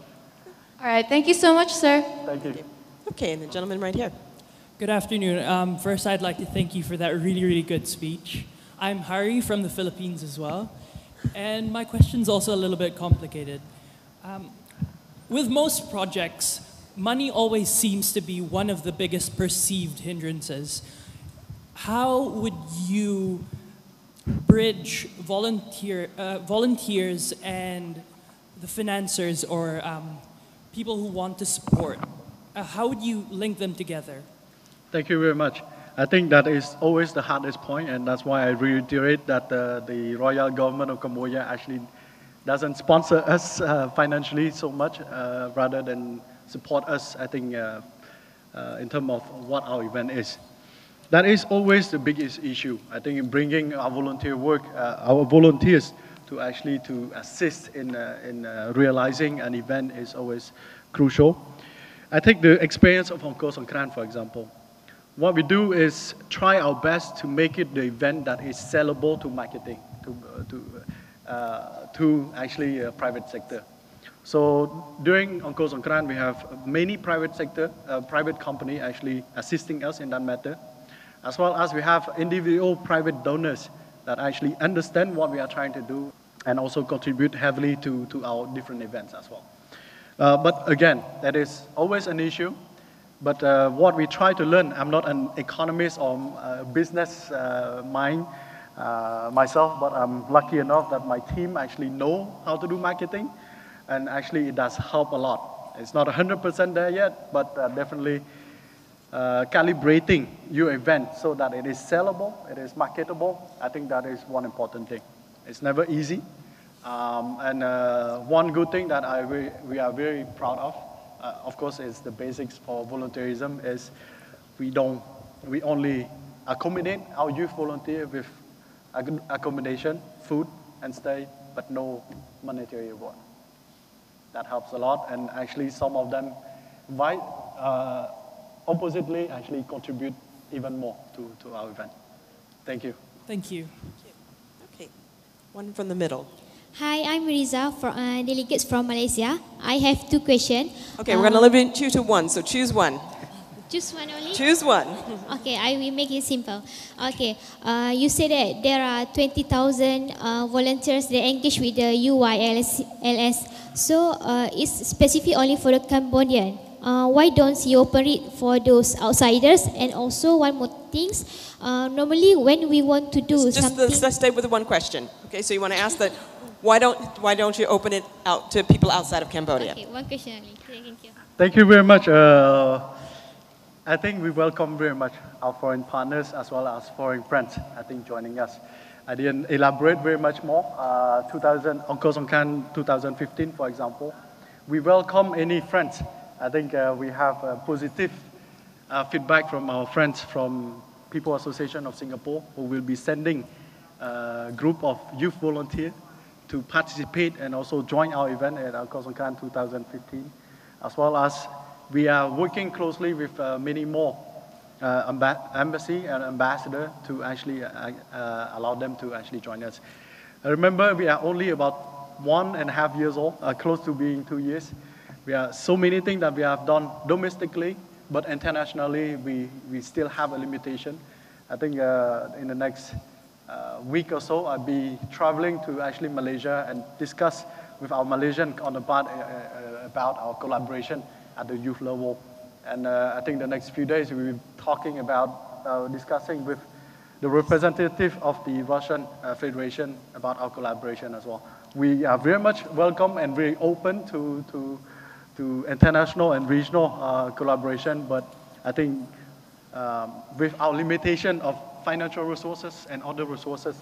H: All right, thank you so much, sir.
A: Thank you.
C: Okay, and the gentleman right here.
I: Good afternoon. First, I'd like to thank you for that really, really good speech. I'm Hari from the Philippines as well. And my question's also a little bit complicated. With most projects, money always seems to be one of the biggest perceived hindrances. How would you bridge volunteers and the financiers or people who want to support? How would you link them together?
A: Thank you very much. I think that is always the hardest point, and that's why I reiterate that the royal government of Cambodia actually doesn't sponsor us financially so much, rather than support us, I think, in terms of what our event is. That is always the biggest issue. I think in bringing our volunteer work, our volunteers to actually to assist in realizing an event is always crucial. I take the experience of Hong Kong Songkran, for example. What we do is try our best to make it the event that is sellable to marketing, to actually private sector. So during Angkor Songkran, we have many private sector, private company actually assisting us in that matter, as well as we have individual private donors that actually understand what we are trying to do and also contribute heavily to our different events as well. But again, that is always an issue. But what we try to learn, I'm not an economist or business mind myself, but I'm lucky enough that my team actually know how to do marketing, and actually it does help a lot. It's not 100% there yet, but definitely calibrating your event so that it is sellable, it is marketable. I think that is one important thing. It's never easy. And one good thing that we are very proud of course, is the basics for volunteerism is we only accommodate our youth volunteer with accommodation, food, and stay, but no monetary reward. That helps a lot, and actually some of them oppositely actually contribute even more to our event. Thank you.
I: Thank you.
C: Okay, one from the middle.
J: Hi, I'm Riza, delegates from Malaysia. I have 2 questions.
C: Okay, we're going to limit you to one, so choose one.
J: Choose one only?
C: Choose one.
J: Okay, I will make it simple. Okay, you said that there are 20,000 volunteers that engage with the UYLS. So it's specific only for the Cambodian. Why don't you open it for those outsiders? And also one more thing, normally when we want to do something...
C: Let's stay with the one question. Okay, so you want to ask that, why don't you open it out to people outside of Cambodia?
J: Okay, one question only. Thank you.
A: Thank you very much. I think we welcome very much our foreign partners as well as foreign friends, I think, joining us. I didn't elaborate very much more. Angkor Songkran 2015, for example, we welcome any friends. I think we have positive feedback from our friends from People Association of Singapore, who will be sending a group of youth volunteers to participate and also join our event at Angkor Songkran 2015, as well as we are working closely with many more embassy and ambassador to actually allow them to actually join us. Remember, we are only about 1.5 years old, close to being 2 years. We are so many things that we have done domestically, but internationally we still have a limitation. I think in the next week or so, I'll be traveling to actually Malaysia and discuss with our Malaysian counterpart about our collaboration at the youth level. And I think the next few days we'll be talking about, discussing with the representative of the Russian Federation about our collaboration as well. We are very much welcome and very open to international and regional collaboration, but I think with our limitation of financial resources and other resources,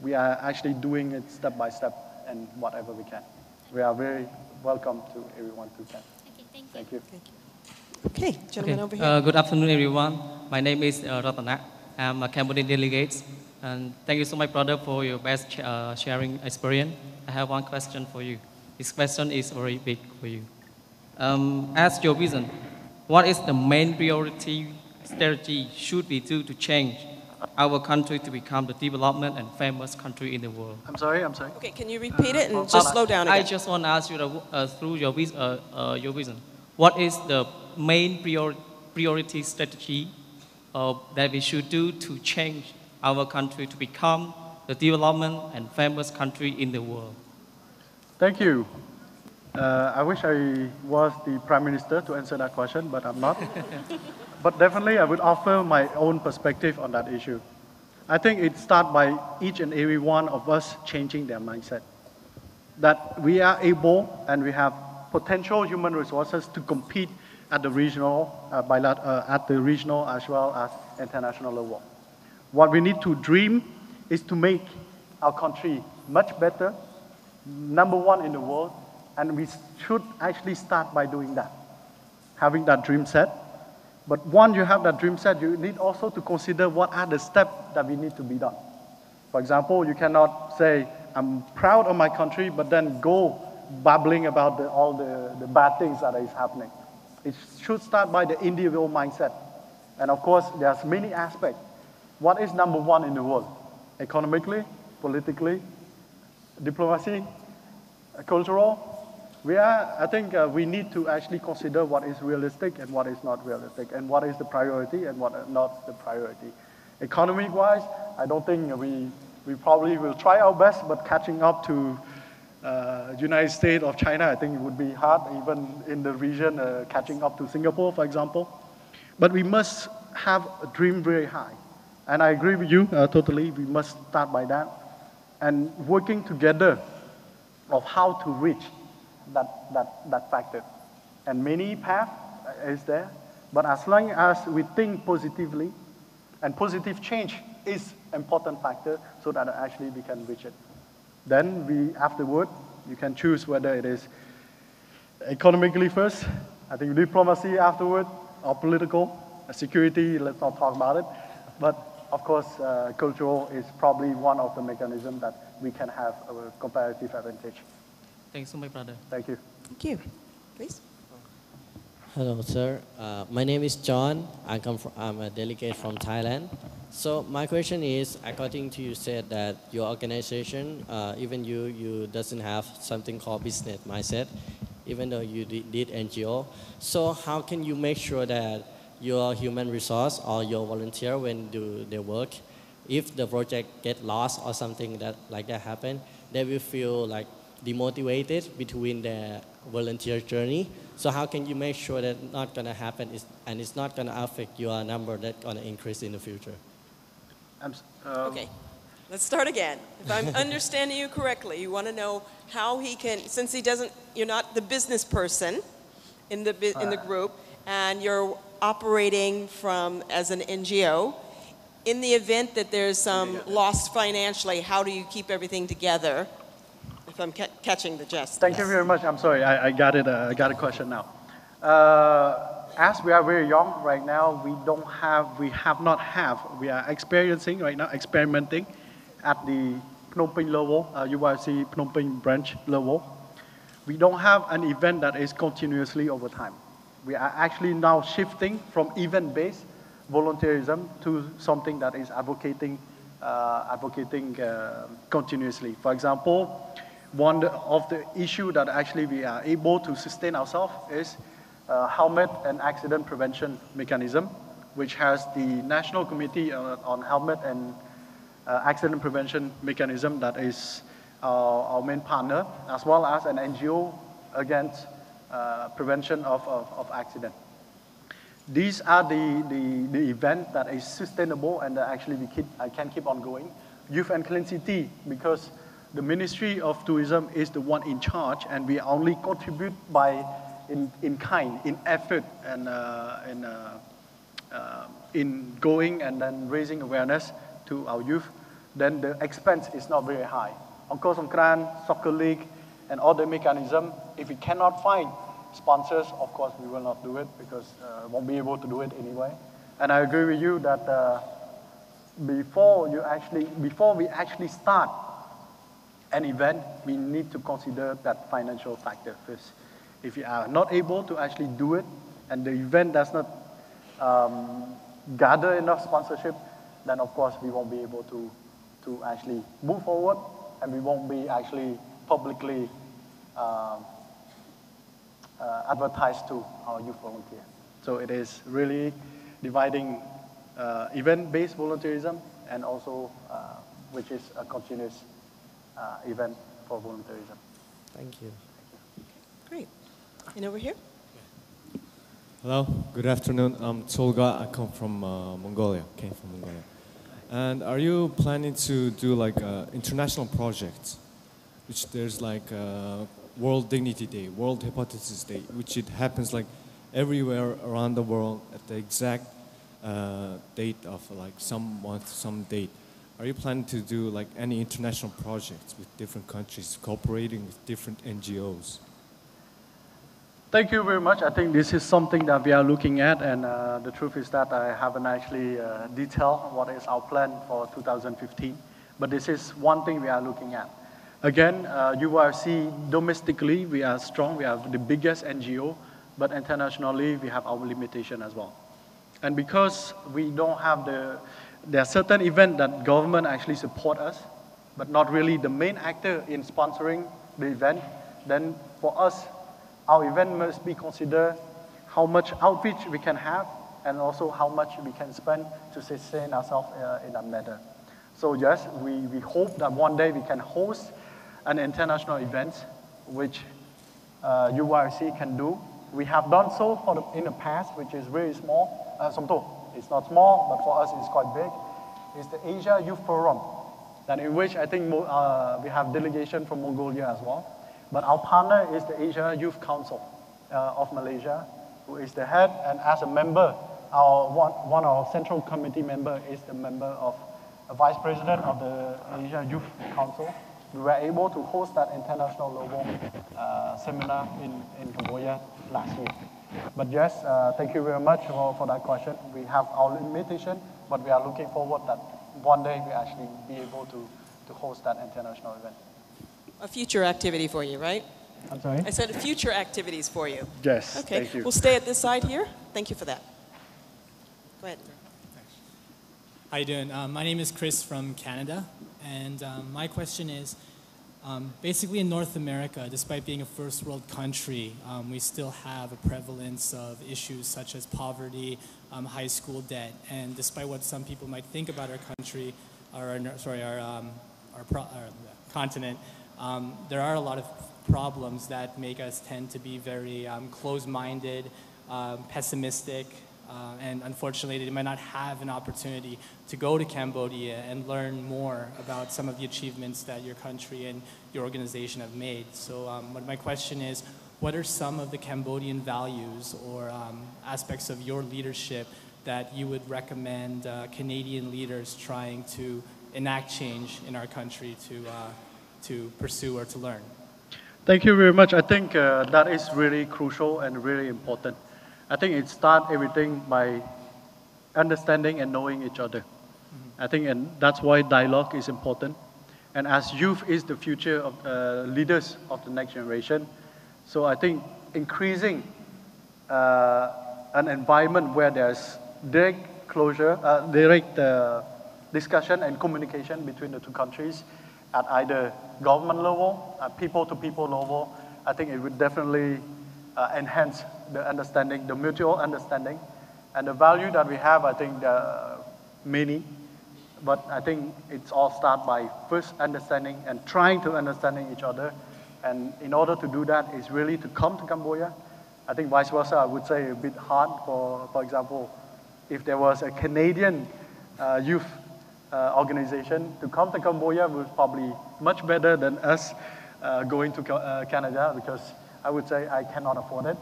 A: we are actually doing it step by step and whatever we can. We are very welcome to everyone who can.
J: Okay,
A: thank you.
C: Okay, gentleman over here.
K: Good afternoon, everyone. My name is Ratana. I'm a Cambodian delegate. And thank you so much, brother, for your best sharing experience. I have one question for you. This question is very big for you. As your vision, what is the main priority strategy should we do to change our country to become the development and famous country in the world?
A: I'm sorry.
C: Okay, can you repeat it and just slow down again?
K: I just want to ask you through your vision, what is the main priority strategy that we should do to change our country to become the development and famous country in the world?
A: Thank you. I wish I was the Prime Minister to answer that question, but I'm not. But definitely I would offer my own perspective on that issue. I think it starts by each and every one of us changing their mindset. That we are able and we have potential human resources to compete at the regional, as well as international level. What we need to dream is to make our country much better, #1 in the world, and we should actually start by doing that, having that dream set. But once you have that dream set, you need also to consider what are the steps that we need to be done. For example, you cannot say, I'm proud of my country, but then go babbling about all the bad things that is happening. It should start by the individual mindset. And of course, there's many aspects. What is #1 in the world? Economically, politically, diplomacy, cultural, I think we need to actually consider what is realistic and what is not realistic, and what is the priority and what is not the priority. Economic-wise, I don't think we probably will try our best, but catching up to United States or China, I think it would be hard, even in the region, catching up to Singapore, for example. But we must have a dream very high. And I agree with you totally. We must start by that. And working together of how to reach that factor. And many path is there. But as long as we think positively, and positive change is important factor so that actually we can reach it. Then afterward, you can choose whether it is economically first, I think diplomacy afterward, or political, security, let's not talk about it. But of course, cultural is probably one of the mechanisms that we can have a comparative advantage.
K: Thanks so much, brother.
A: Thank you.
C: Thank you. Please.
L: Hello, sir. My name is John. I'm a delegate from Thailand. So my question is, according to you said that your organization, even you doesn't have something called business mindset, even though you did NGO. So how can you make sure that your human resource or your volunteer, when do their work, if the project get lost or something like that happen, they will feel like demotivated between their volunteer journey. So how can you make sure that not going to happen and it's not going to affect your number that's going to increase in the future?
C: Okay, let's start again. If I'm understanding you correctly, you want to know how he can, since you're not the business person in the group, and you're operating as an NGO, in the event that there's some loss financially, how do you keep everything together? If I'm catching the gist.
A: Thank you very much. I'm sorry, I got it. I got a question now. As we are very young right now, we are experiencing right now, experimenting at the Phnom Penh level, UYC Phnom Penh branch level. We don't have an event that is continuously over time. We are actually now shifting from event-based volunteerism to something that is advocating continuously. For example, one of the issues that actually we are able to sustain ourselves is helmet and accident prevention mechanism, which has the National Committee on Helmet and Accident Prevention Mechanism that is our main partner, as well as an NGO against prevention of accident. These are the event that is sustainable and that actually I can keep on going. Youth and Clean City, because the Ministry of Tourism is the one in charge, and we only contribute in kind, in effort, and in going and then raising awareness to our youth. Then the expense is not very high. Of course, soccer league, and other mechanism, if we cannot find sponsors, of course we will not do it because we won't be able to do it anyway. And I agree with you that before we actually start an event, we need to consider that financial factor first. If you are not able to actually do it, and the event does not gather enough sponsorship, then of course we won't be able to actually move forward, and we won't be actually publicly advertised to our youth volunteer. So it is really dividing event-based volunteerism and also which is a continuous event for volunteerism.
L: Thank you.
C: Great. And over here?
M: Hello, good afternoon. I'm Tolga. I come from Mongolia, came from Mongolia. And are you planning to do like international projects, which there's like World Dignity Day, World Hepatitis Day, which it happens like everywhere around the world at the exact date of like some month, some date. Are you planning to do like any international projects with different countries, cooperating with different NGOs?
A: Thank you very much. I think this is something that we are looking at, and the truth is that I haven't actually detailed what is our plan for 2015, but this is one thing we are looking at. Again, URC domestically, we are strong, we are the biggest NGO, but internationally, we have our limitation as well. And because we don't have there are certain events that government actually support us, but not really the main actor in sponsoring the event, then for us, our event must be considered how much outreach we can have and also how much we can spend to sustain ourselves in that matter. So yes, we hope that one day we can host an international event which UYC can do. We have done so in the past, which is very small. It's not small, but for us it's quite big. It's the Asia Youth Forum, that in which I think we have delegation from Mongolia as well. But our partner is the Asia Youth Council of Malaysia, who is the head, and as a member, one of our central committee member is the member of a vice president of the Asia Youth Council. We were able to host that international level seminar in Cambodia last year. But yes, thank you very much for that question. We have our limitation, but we are looking forward that one day we actually be able to host that international event.
C: A future activity for you, right?
A: I'm sorry?
C: I said future activities for you.
A: Yes,
C: okay.
A: Thank you.
C: We'll stay at this side here. Thank you for that. Go ahead.
N: How you doing? My name is Chris from Canada, and my question is, basically in North America, despite being a first world country, we still have a prevalence of issues such as poverty, high school debt, and despite what some people might think about our country, our continent, there are a lot of problems that make us tend to be very closed-minded, pessimistic, and unfortunately they might not have an opportunity to go to Cambodia and learn more about some of the achievements that your country and your organization have made. So my question is, what are some of the Cambodian values or aspects of your leadership that you would recommend Canadian leaders trying to enact change in our country to pursue or to learn?
A: Thank you very much. I think that is really crucial and really important. I think it starts everything by understanding and knowing each other. I think, and that's why dialogue is important. And as youth is the future of leaders of the next generation, so I think increasing an environment where there's direct discussion and communication between the two countries at either government level, at people-to-people level, I think it would definitely enhance the understanding, the mutual understanding. And the value that we have, I think there are many, but I think it's all start by first understanding and trying to understanding each other. And in order to do that is really to come to Cambodia. I think vice versa, I would say a bit hard for example, if there was a Canadian youth organization to come to Cambodia was probably much better than us going to Canada, because I would say I cannot afford it.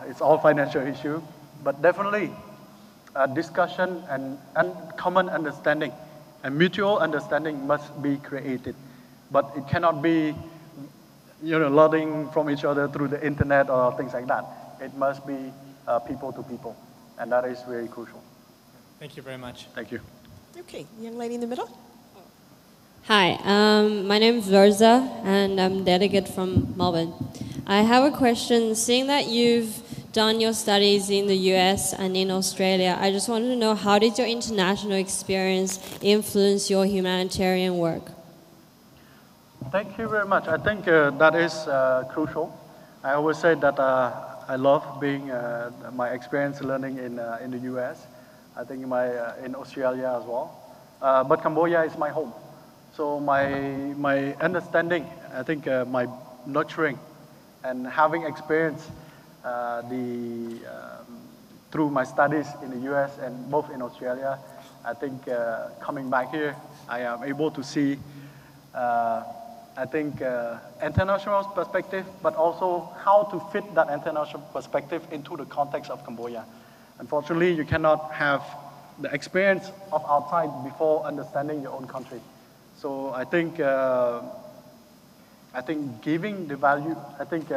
A: It's all financial issue, but definitely discussion and common understanding and mutual understanding must be created. But it cannot be, learning from each other through the internet or things like that. It must be people to people, and that is very crucial.
N: Thank you very much.
A: Thank you.
C: Okay, young lady in the middle.
O: Hi, my name is Rosa, and I'm a delegate from Melbourne. I have a question. Seeing that you've done your studies in the US and in Australia, I just wanted to know, how did your international experience influence your humanitarian work?
A: Thank you very much. I think that is crucial. I always say that I love being my experience learning in the US. I think in Australia as well. But Cambodia is my home. So my understanding, I think my nurturing and having experience through my studies in the US and both in Australia, I think coming back here, I am able to see, I think, international perspective, but also how to fit that international perspective into the context of Cambodia. Unfortunately, you cannot have the experience of outside before understanding your own country. So I think giving the value, I think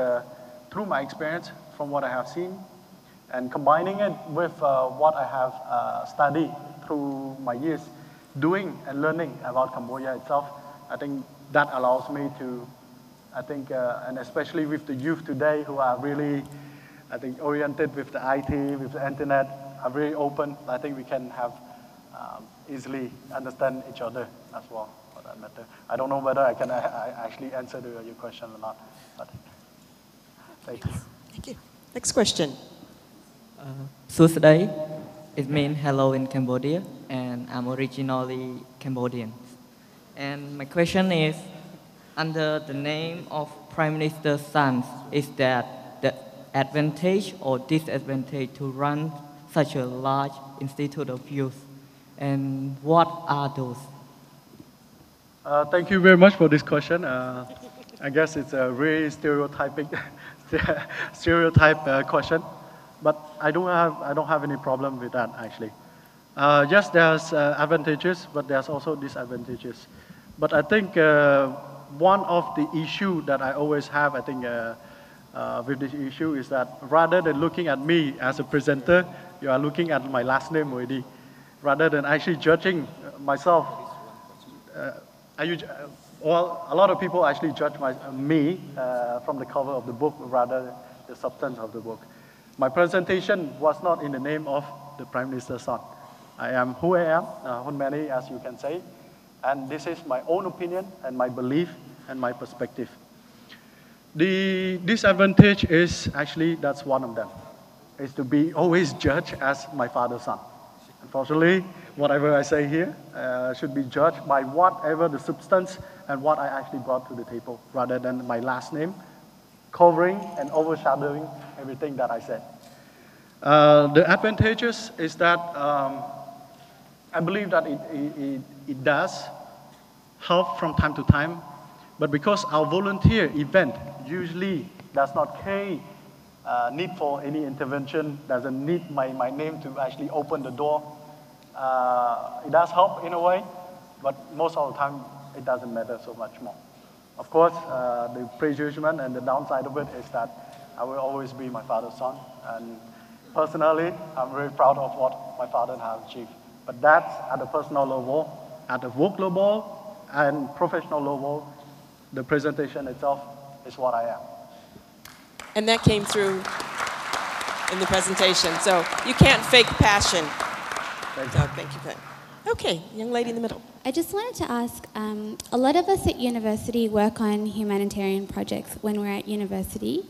A: through my experience from what I have seen and combining it with what I have studied through my years doing and learning about Cambodia itself, I think that allows me to, I think, and especially with the youth today who are really, I think, oriented with the IT, with the internet, are very open. I think we can have easily understand each other as well, for that matter. I don't know whether I can actually answer your question or not. But. Thank you.
C: Thank you. Next question.
P: Susday, it means hello in Cambodia, and I'm originally Cambodian. And my question is, under the name of Prime Minister's son, is that the advantage or disadvantage to run such a large institute of youth? And what are those?
A: Thank you very much for this question. I guess it's a really stereotype question, but I don't have any problem with that actually. Yes, there's advantages, but there's also disadvantages. But I think one of the issue that I always have, I think, with this issue is that rather than looking at me as a presenter, you are looking at my last name already, rather than actually judging myself. Well, a lot of people actually judge me from the cover of the book rather than the substance of the book. My presentation was not in the name of the Prime Minister's son. I am who I am, Hunmani, as you can say, and this is my own opinion and my belief and my perspective. The disadvantage is actually, that's one of them, is to be always judged as my father's son. Unfortunately, whatever I say here should be judged by whatever the substance and what I actually brought to the table, rather than my last name covering and overshadowing everything that I said. The advantages is that I believe that it does help from time to time, but because our volunteer event usually does not carry need for any intervention, doesn't need my name to actually open the door. It does help in a way, but most of the time it doesn't matter so much more. Of course, the prejudgment and the downside of it is that I will always be my father's son, and personally, I'm very proud of what my father has achieved. But that's at a personal level, at the work level and professional level, the presentation itself is what I am.
C: And that came through in the presentation. So you can't fake passion.
A: Thank
C: you. So thank you for that. Okay, young lady in the middle.
Q: I just wanted to ask, a lot of us at university work on humanitarian projects when we're at university.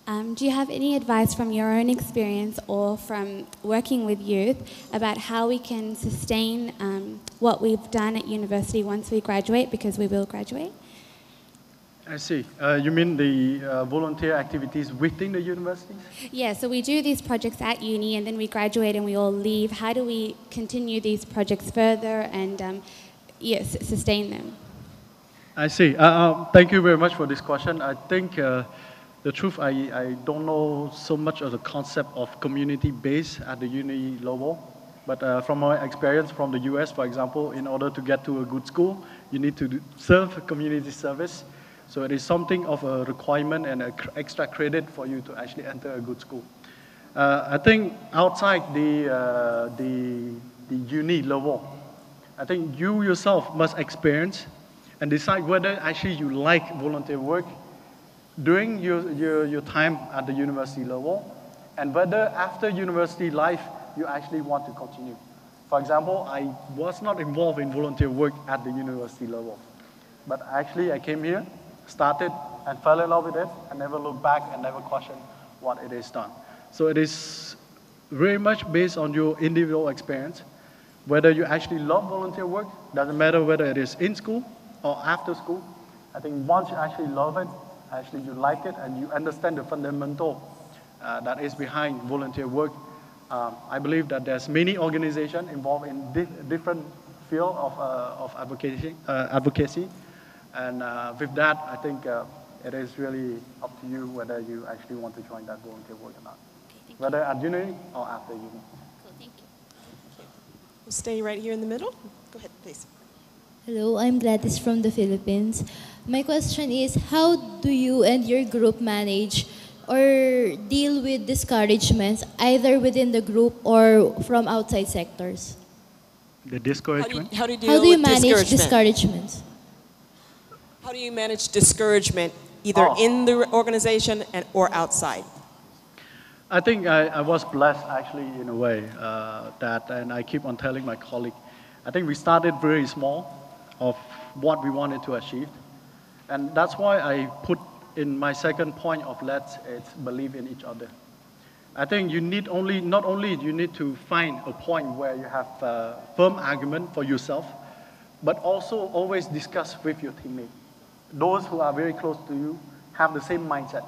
Q: Do you have any advice from your own experience or from working with youth about how we can sustain what we've done at university once we graduate, because we will graduate?
A: I see. You mean the volunteer activities within the universities?
Q: Yeah, so we do these projects at uni and then we graduate and we all leave. How do we continue these projects further and sustain them?
A: I see. Thank you very much for this question. I think the truth, I don't know so much of the concept of community-based at the uni level. But from my experience from the US, for example, in order to get to a good school, you need to serve community service. So it is something of a requirement and an extra credit for you to actually enter a good school. I think outside the uni level, I think you yourself must experience and decide whether actually you like volunteer work during your time at the university level, and whether after university life you actually want to continue. For example, I was not involved in volunteer work at the university level, but actually I came here, started and fell in love with it, and never looked back and never questioned what it is done. So it is very much based on your individual experience, whether you actually love volunteer work, doesn't matter whether it is in school or after school. I think once you actually love it, actually you like it, and you understand the fundamental that is behind volunteer work, I believe that there's many organizations involved in different field of advocacy. And with that, I think it is really up to you whether you actually want to join that volunteer work or not, whether at uni or after uni.
Q: Cool, thank you.
C: We'll stay right here in the middle. Go ahead, please.
R: Hello, I'm Gladys from the Philippines. My question is, how do you and your group manage or deal with discouragements, either within the group or from outside sectors?
A: The discouragement?
C: How do you
R: manage discouragements?
C: How do you manage discouragement, either in the organization or outside?
A: I think I was blessed actually in a way that, and I keep on telling my colleague, I think we started very small of what we wanted to achieve. And that's why I put in my second point of let's, it's believe in each other. I think you need not only you need to find a point where you have a firm argument for yourself, but also always discuss with your teammate. Those who are very close to you have the same mindset.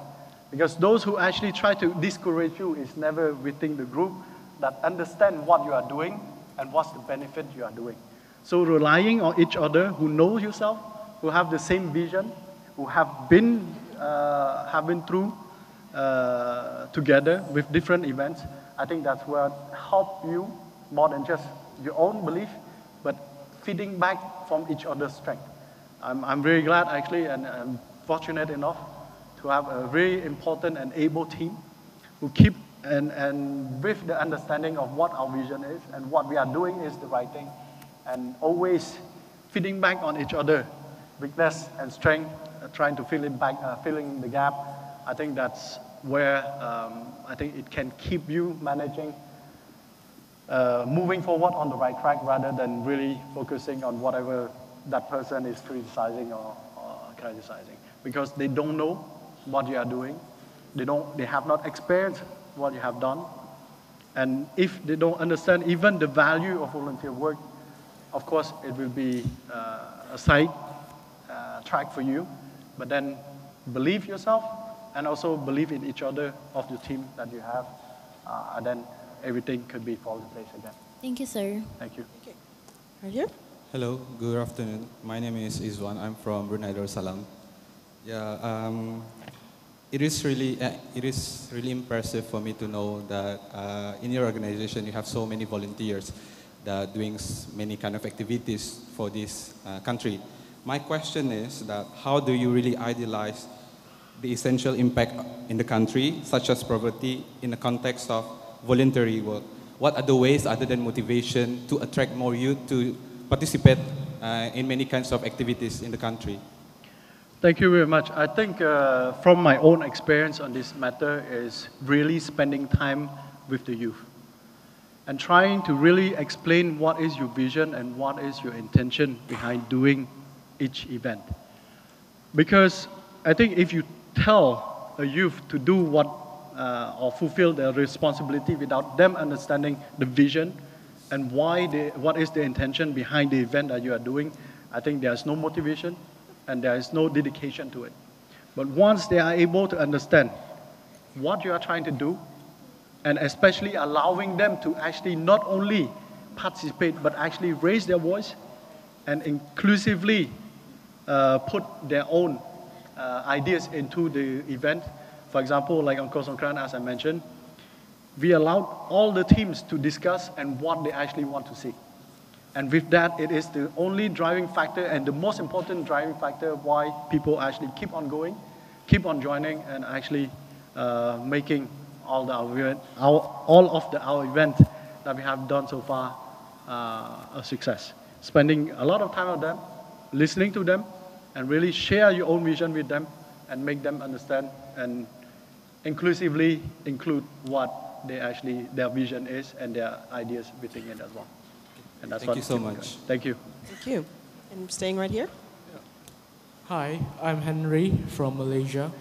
A: Because those who actually try to discourage you is never within the group that understand what you are doing and what's the benefit you are doing. So relying on each other who know yourself, who have the same vision, who have been through together with different events, I think that's what help you more than just your own belief, but feeding back from each other's strength. I'm very glad actually, and I'm fortunate enough to have a very important and able team who keep and with the understanding of what our vision is and what we are doing is the right thing, and always feeding back on each other, weakness and strength, trying to fill it back, filling the gap. I think that's where I think it can keep you managing, moving forward on the right track rather than really focusing on whatever that person is criticizing or criticizing, because they don't know what you are doing. They have not experienced what you have done. And if they don't understand even the value of volunteer work, of course, it will be a side track for you. But then believe yourself and also believe in each other of the team that you have. And then everything could be fall in place again.
R: Thank you, sir.
A: Thank you.
C: Okay. Right here.
S: Hello, good afternoon. My name is Izwan. I'm from Brunei Darussalam. Yeah, it is really impressive for me to know that in your organization you have so many volunteers that are doing many kind of activities for this country. My question is that how do you really idealize the essential impact in the country, such as poverty, in the context of voluntary work? What are the ways other than motivation to attract more youth to participate in many kinds of activities in the country?
A: Thank you very much. I think from my own experience on this matter is really spending time with the youth and trying to really explain what is your vision and what is your intention behind doing each event. Because I think if you tell a youth to do what or fulfill their responsibility without them understanding the vision and what is the intention behind the event that you are doing, I think there's no motivation and there is no dedication to it. But once they are able to understand what you are trying to do, and especially allowing them to actually not only participate, but actually raise their voice and inclusively put their own ideas into the event. For example, like on Kosongkran, as I mentioned, we allowed all the teams to discuss and what they actually want to see. And with that, it is the only driving factor and the most important driving factor why people actually keep on going, keep on joining, and actually making all of our events that we have done so far a success. Spending a lot of time with them, listening to them, and really share your own vision with them and make them understand and inclusively include what their vision is and their ideas within it as well. And that's
S: Thank you so much.
A: Thank you.
C: Thank you. And staying right here.
T: Hi, I'm Henry from Malaysia.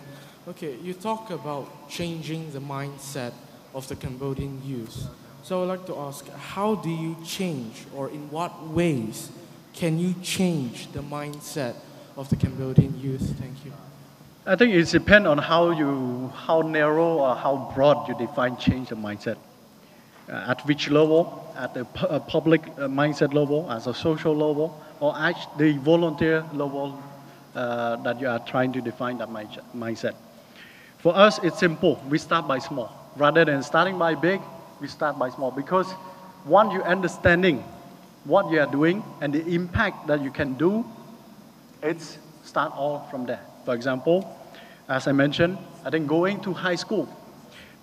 T: Okay, you talk about changing the mindset of the Cambodian youth. So I'd like to ask, how do you change, or in what ways can you change the mindset of the Cambodian youth? Thank you.
A: I think it depends on how narrow or how broad you define change the mindset. At which level, at the public mindset level, as a social level, or at the volunteer level that you are trying to define that mindset. For us, it's simple. We start by small. Rather than starting by big, we start by small. Because once you're understanding what you are doing and the impact that you can do, it's start all from there. For example, as I mentioned, I think going to high school,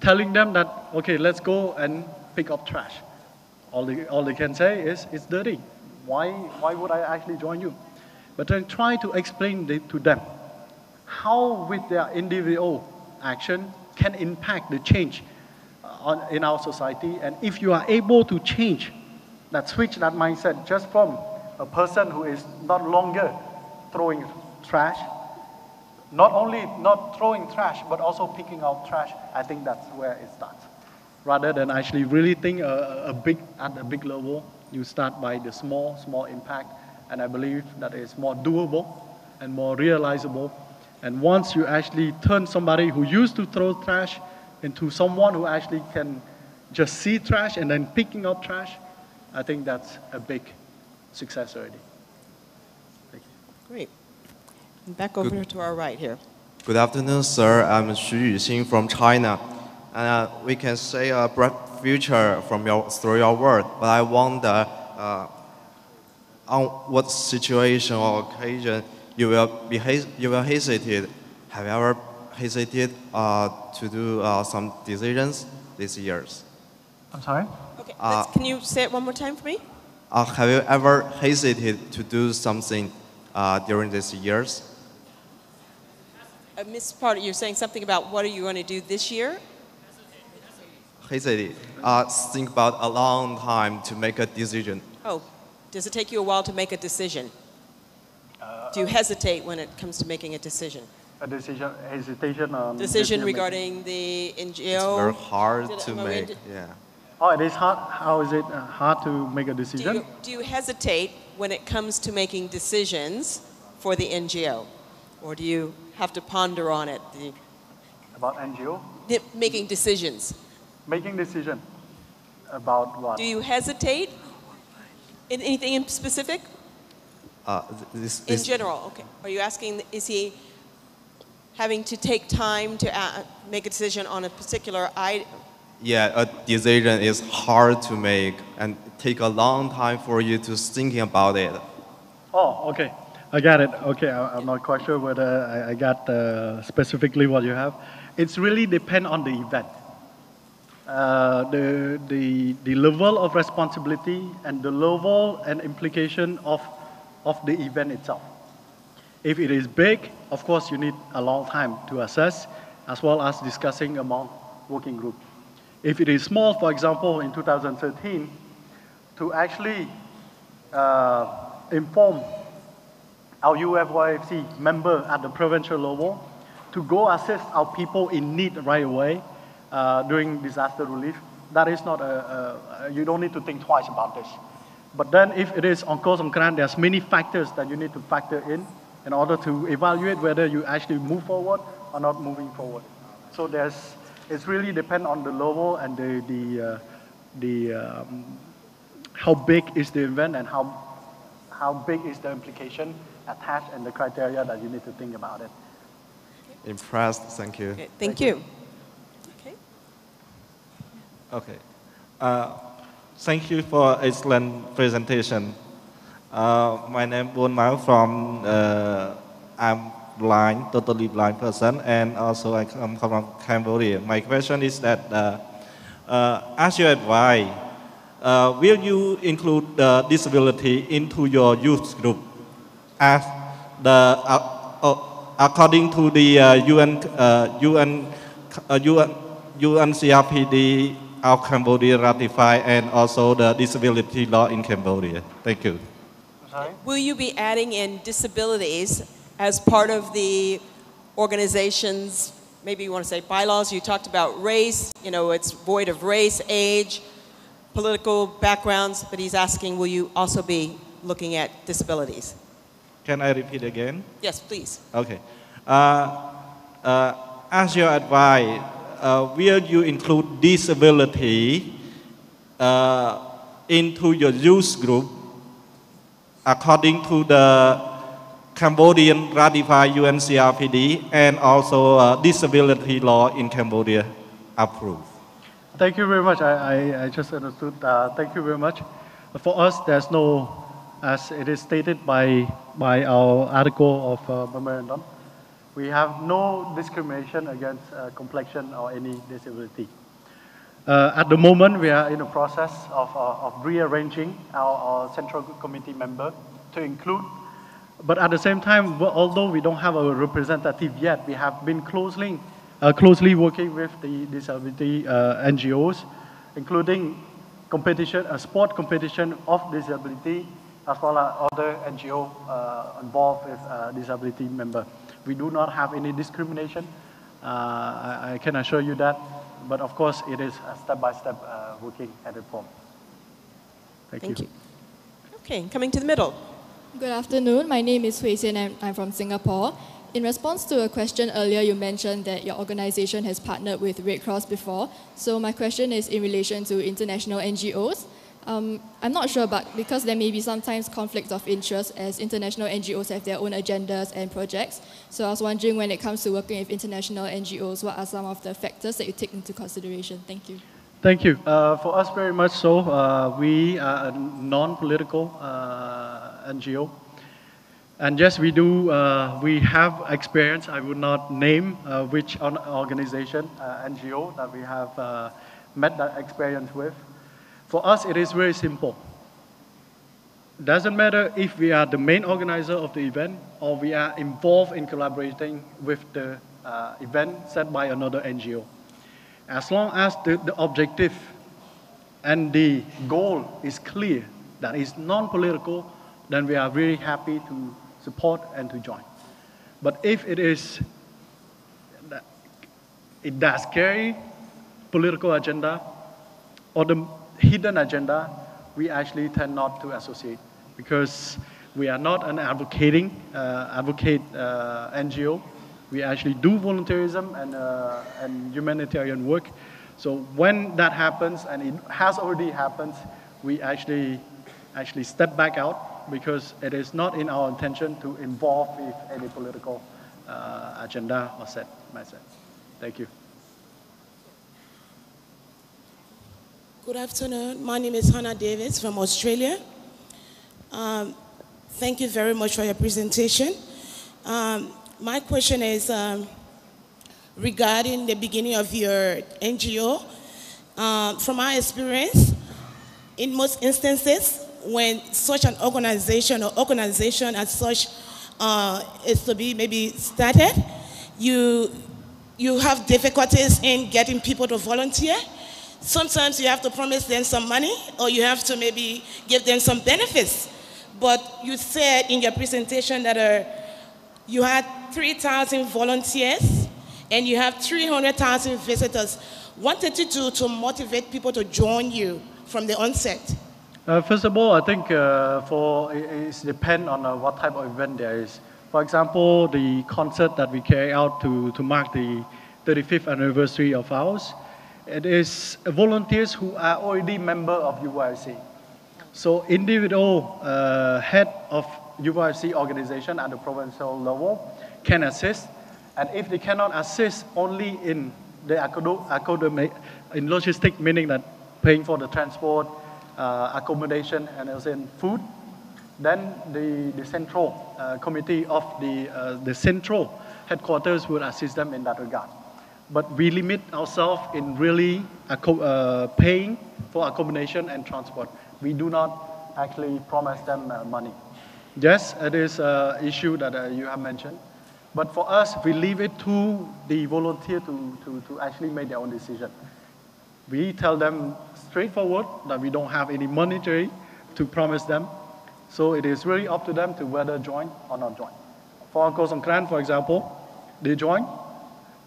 A: telling them that, okay, let's go and pick up trash. All they can say is, it's dirty. Why would I actually join you? But then try to explain to them how with their individual action can impact the change in our society. And if you are able to change that, switch that mindset just from a person who is not longer throwing trash, not only not throwing trash, but also picking out trash, I think that's where it starts. Rather than actually really think at a big level, you start by the small impact, and I believe that is more doable and more realizable. And once you actually turn somebody who used to throw trash into someone who actually can just see trash and then picking up trash, I think that's a big success already. Thank you.
C: Great. And back over to our right here.
U: Good afternoon, sir. I'm Xu Yuxing from China. And we can say a bright future through your work, but I wonder on what situation or occasion you will hesitate. Have you ever hesitated to do some decisions these years?
A: I'm sorry?
C: Okay, can you say it one more time for me?
U: Have you ever hesitated to do something during these years?
C: I missed part. You're saying something about what are you going to do this year?
U: Hesitate. Think about a long time to make a decision.
C: Oh, does it take you a while to make a decision? Do you hesitate when it comes to making a decision?
A: A hesitation on...
C: Decision regarding the NGO?
U: It's very hard to make, yeah.
A: Oh, it is hard? How is it hard to make a decision?
C: Do you hesitate when it comes to making decisions for the NGO? Or do you have to ponder on it?
A: About NGO?
C: Making decisions.
A: Making decision about what?
C: Do you hesitate? In anything in specific? In general, okay. Are you asking, is he having to take time to make a decision on a particular item?
U: Yeah, a decision is hard to make and take a long time for you to thinking about it.
A: Oh, okay. I got it. Okay, I'm not quite sure whether I got specifically what you have. It's really depend on the event. The level of responsibility and the level and implication of the event itself. If it is big, of course, you need a long time to assess, as well as discussing among working group. If it is small, for example, in 2013, to actually inform our UFYFC member at the provincial level to go assist our people in need right away during disaster relief, that is not you don't need to think twice about this. But then if it is on Koh Samkran, there's many factors that you need to factor in order to evaluate whether you actually move forward or not moving forward. So it's really depend on the level and how big is the event and how big is the implication attached and the criteria that you need to think about it.
U: Impressed, thank you.
C: Okay, thank you.
V: Okay. Thank you for excellent presentation. My name is Bon Mao from, I'm blind, totally blind person, and also I come from Cambodia. My question is that, as your advice, will you include the disability into your youth group? As according to the UNCRPD of Cambodia ratified, and also the disability law in Cambodia. Thank you.
C: Will you be adding in disabilities as part of the organization's, maybe you want to say bylaws? You talked about race, you know, it's void of race, age, political backgrounds, but he's asking, will you also be looking at disabilities?
V: Can I repeat again?
C: Yes, please.
V: Okay. As your advice, will you include disability into your youth group according to the Cambodian ratified UNCRPD and also disability law in Cambodia approved?
A: Thank you very much. I just understood. Thank you very much. For us, there's no, as it is stated by our article of memorandum, we have no discrimination against complexion or any disability. At the moment, we are in the process of rearranging our central committee member to include. But at the same time, although we don't have a representative yet, we have been closely working with the disability NGOs, including competition, a sport competition of disability, as well as other NGO involved with disability member. We do not have any discrimination. I can assure you that. But of course, it is a step-by-step working at the form. Thank you.
C: Okay, coming to the middle.
B: Good afternoon. My name is Hui Xin and I'm from Singapore. In response to a question earlier, you mentioned that your organization has partnered with Red Cross before. So my question is in relation to international NGOs. I'm not sure, but because there may be sometimes conflicts of interest as international NGOs have their own agendas and projects. So I was wondering, when it comes to working with international NGOs, what are some of the factors that you take into consideration? Thank you.
A: Thank you. For us, very much so. We are a non-political NGO. And yes, we do. We have experience. I would not name which organization, NGO, that we have met that experience with. For us, it is very simple. Doesn't matter if we are the main organizer of the event or we are involved in collaborating with the event set by another NGO. As long as the objective and the goal is clear, that is non-political, then we are very happy to support and to join. But if it does carry political agenda or the hidden agenda, we actually tend not to associate because we are not an advocate NGO. We actually do volunteerism and humanitarian work. So when that happens, and it has already happened, we actually step back out because it is not in our intention to involve with any political agenda or set message. Thank you.
D: Good afternoon. My name is Hannah Davis from Australia. Thank you very much for your presentation. My question is regarding the beginning of your NGO. From my experience, in most instances, when such an organization or organization as such is to be maybe started, you have difficulties in getting people to volunteer. Sometimes you have to promise them some money or you have to maybe give them some benefits. But you said in your presentation that you had 3,000 volunteers and you have 300,000 visitors. What did you do to motivate people to join you from the onset?
A: First of all, I think it depends on what type of event there is. For example, the concert that we carry out to mark the 35th anniversary of ours, it is volunteers who are already member of UYC. So individual head of UYC organization at the provincial level can assist. And if they cannot assist only in the academic, in logistics, meaning that paying for the transport, accommodation, and also in food, then the central committee of the central headquarters will assist them in that regard. But we limit ourselves in really paying for accommodation and transport. We do not actually promise them money. Yes, it is an issue that you have mentioned. But for us, we leave it to the volunteer to actually make their own decision. We tell them straightforward that we don't have any monetary to promise them. So it is really up to them to whether join or not join. For Uncle Songkran, for example, they join.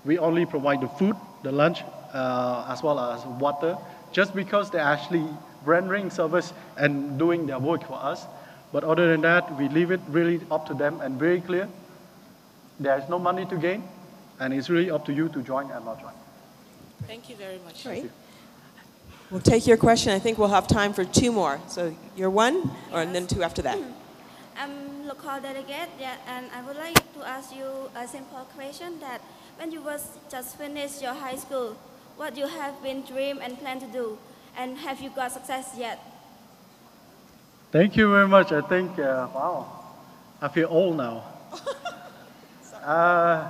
A: We only provide the food, the lunch, as well as water, just because they're actually rendering service and doing their work for us. But other than that, we leave it really up to them and very clear. There is no money to gain, and it's really up to you to join and not join.
D: Thank you very much.
C: Great. We'll take your question. I think we'll have time for two more. So you're one, and then two after that.
W: I'm local delegate, and I would like to ask you a simple question that when you just finished your high school, what you have been dream and plan to do, and have you got success yet?
A: Thank you very much. I think, wow, I feel old now.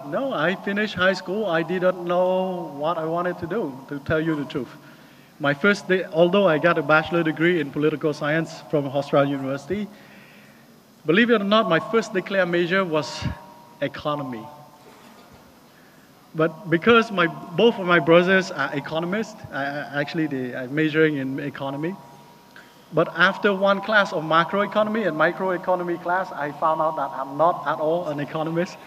A: No, I finished high school. I didn't know what I wanted to do, to tell you the truth. My first day, although I got a bachelor degree in political science from Australian University, believe it or not, my first declared major was economy. But because both of my brothers are economists, they are majoring in economy. But after one class of macroeconomy and microeconomy class, I found out that I'm not at all an economist.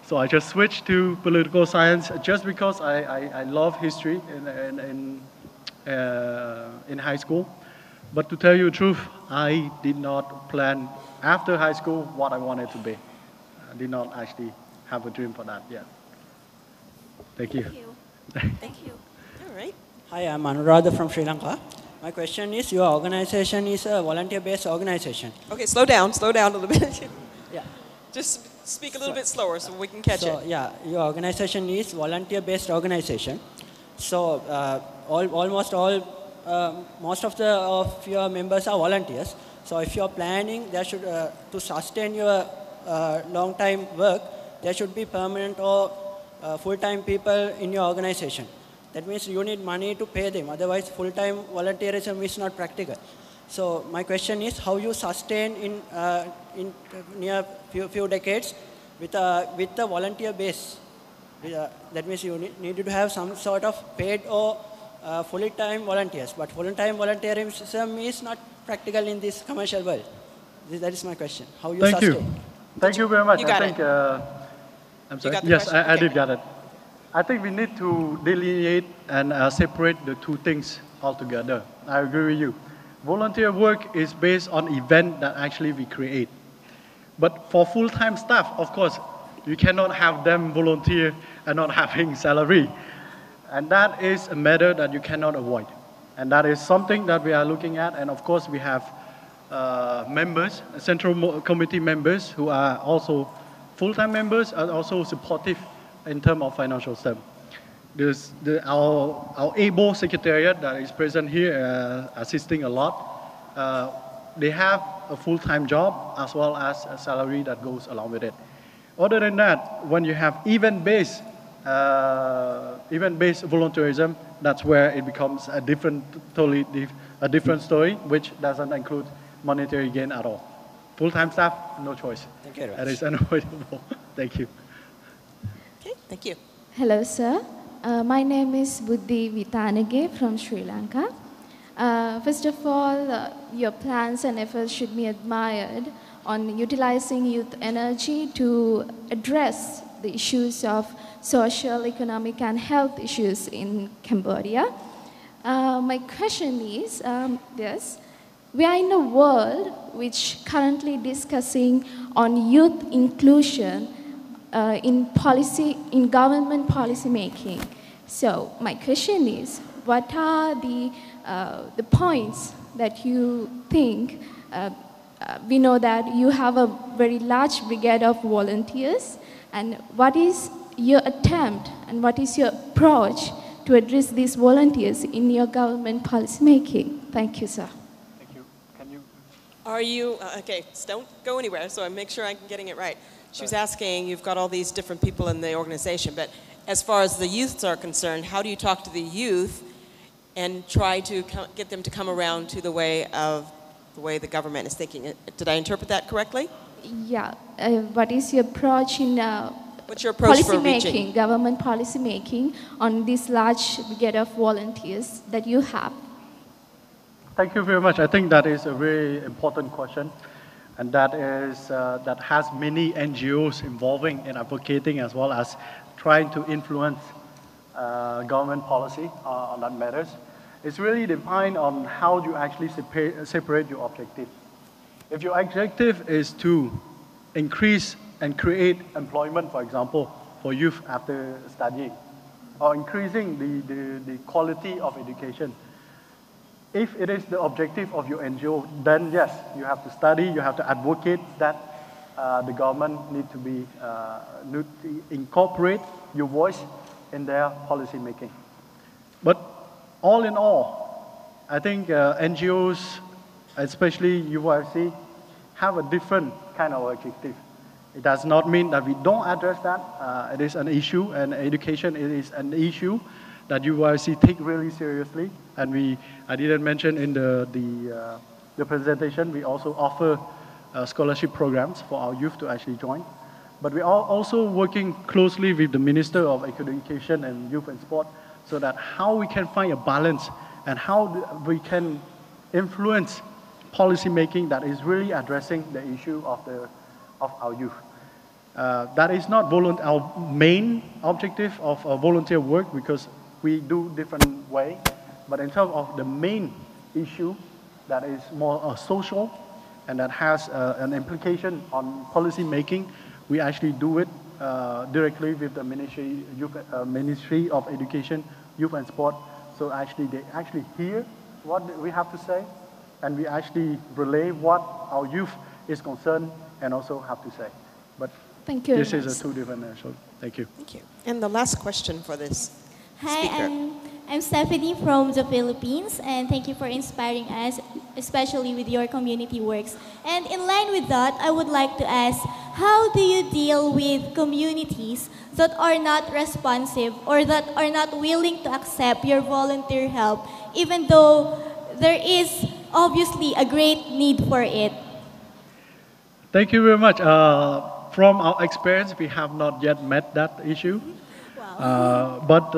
A: So I just switched to political science just because I love history in high school. But to tell you the truth, I did not plan after high school what I wanted to be. I did not actually have a dream for that yet. Thank you.
C: Thank you. All right.
E: Hi, I'm Anuradha from Sri Lanka. My question is, your organization is a volunteer-based organization.
C: Okay, slow down a little bit.
E: Yeah.
C: Just speak a little bit slower so we can catch it.
E: Yeah, your organization is volunteer-based organization. So almost all, most of your members are volunteers. So if you're planning, there should to sustain your long-time work, there should be permanent or full-time people in your organization. That means you need money to pay them. Otherwise, full-time volunteerism is not practical. So my question is, how you sustain in near few decades with the volunteer base? That means you need to have some sort of paid or full-time volunteers. But full-time volunteerism is not practical in this commercial world. That is my question. How you sustain?
A: Thank you very much.
C: You got
A: I think, I'm sorry.
C: got the
A: Yes,
C: question?
A: I did get it. I think we need to delineate and separate the two things altogether. I agree with you. Volunteer work is based on event that actually we create. But for full-time staff, of course, you cannot have them volunteer and not having salary. And that is a matter that you cannot avoid. And that is something that we are looking at. And of course, we have members, central committee members who are also full-time members and also supportive in terms of financial stuff. There's our able secretariat that is present here assisting a lot. They have a full-time job as well as a salary that goes along with it. Other than that, when you have event-based volunteerism, that's where it becomes a totally different story, which doesn't include monetary gain at all. Full-time staff, no choice.
E: Thank you very much.
A: That is unavoidable. Thank you.
C: Okay, thank you.
F: Hello, sir. My name is Buddhi Vitanage from Sri Lanka. First of all, your plans and efforts should be admired on utilizing youth energy to address the issues of social, economic, and health issues in Cambodia. My question is this. We are in a world which currently discussing on youth inclusion in government policy making. So my question is, what are the points that you think? We know that you have a very large brigade of volunteers, and what is your attempt and what is your approach to address these volunteers in your government policy making? Thank you, sir.
A: Thank you. Can you?
C: Are you, okay, don't go anywhere, so I make sure I'm getting it right. She was asking, you've got all these different people in the organization, but as far as the youths are concerned, how do you talk to the youth and try to get them to come around to the way the government is thinking? Did I interpret that correctly?
F: Yeah. What is your approach in
C: What's your approach
F: policy
C: for
F: making,
C: reaching?
F: government policy making on this large brigade of volunteers that you have?
A: Thank you very much. I think that is a very important question. And that has many NGOs involving in advocating as well as trying to influence government policy on that matters. It's really defined on how you actually separate your objective. If your objective is to increase and create employment, for example, for youth after studying, or increasing the quality of education, if it is the objective of your NGO, then yes, you have to study, you have to advocate that the government need to incorporate your voice in their policy making. But all in all, I think NGOs, especially UYC, have a different kind of objective. It does not mean that we don't address that. It is an issue, and education is an issue that UYC take really seriously. And I didn't mention in the presentation, we also offer scholarship programs for our youth to actually join. But we are also working closely with the Minister of Education and Youth and Sport so that how we can find a balance and how we can influence policy making that is really addressing the issue of our youth. That is not our main objective of volunteer work because we do different way. But in terms of the main issue that is more social and that has an implication on policy making, we actually do it directly with the Ministry of Education, Youth and Sport. So actually, they actually hear what we have to say, and we actually relay what our youth is concerned and also have to say. But
F: thank you.
A: This is a two different issue. Thank you.
C: Thank you. And the last question for this
G: Hi,
C: speaker.
G: I'm Stephanie from the Philippines, and thank you for inspiring us, especially with your community works. And in line with that, I would like to ask, how do you deal with communities that are not responsive or that are not willing to accept your volunteer help, even though there is obviously a great need for it?
A: Thank you very much. From our experience, we have not yet met that issue. But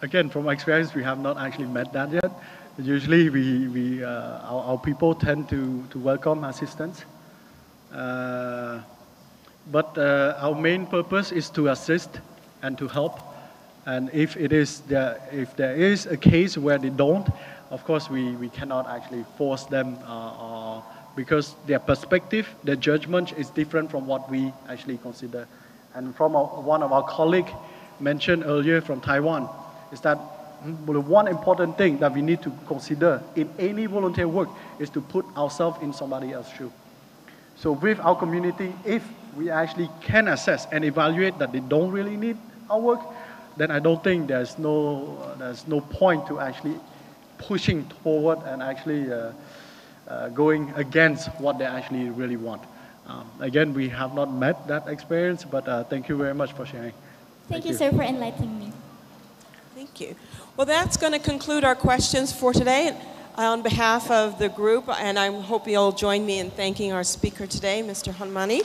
A: again, from experience, we have not actually met that yet. Usually, our people tend to welcome assistance. But our main purpose is to assist and to help. And if there is a case where they don't, of course, we cannot actually force them because their perspective, their judgment is different from what we actually consider. And from one of our colleagues mentioned earlier from Taiwan, is that one important thing that we need to consider in any volunteer work is to put ourselves in somebody else's shoe. So with our community, if we actually can assess and evaluate that they don't really need our work, then I don't think there's no point to actually pushing forward and actually going against what they actually really want. Again, we have not met that experience, but thank you very much for sharing.
G: Thank you, sir, for enlightening me.
C: Thank you. Well, that's going to conclude our questions for today. On behalf of the group, and I hope you'll join me in thanking our speaker today, Mr. Honmani.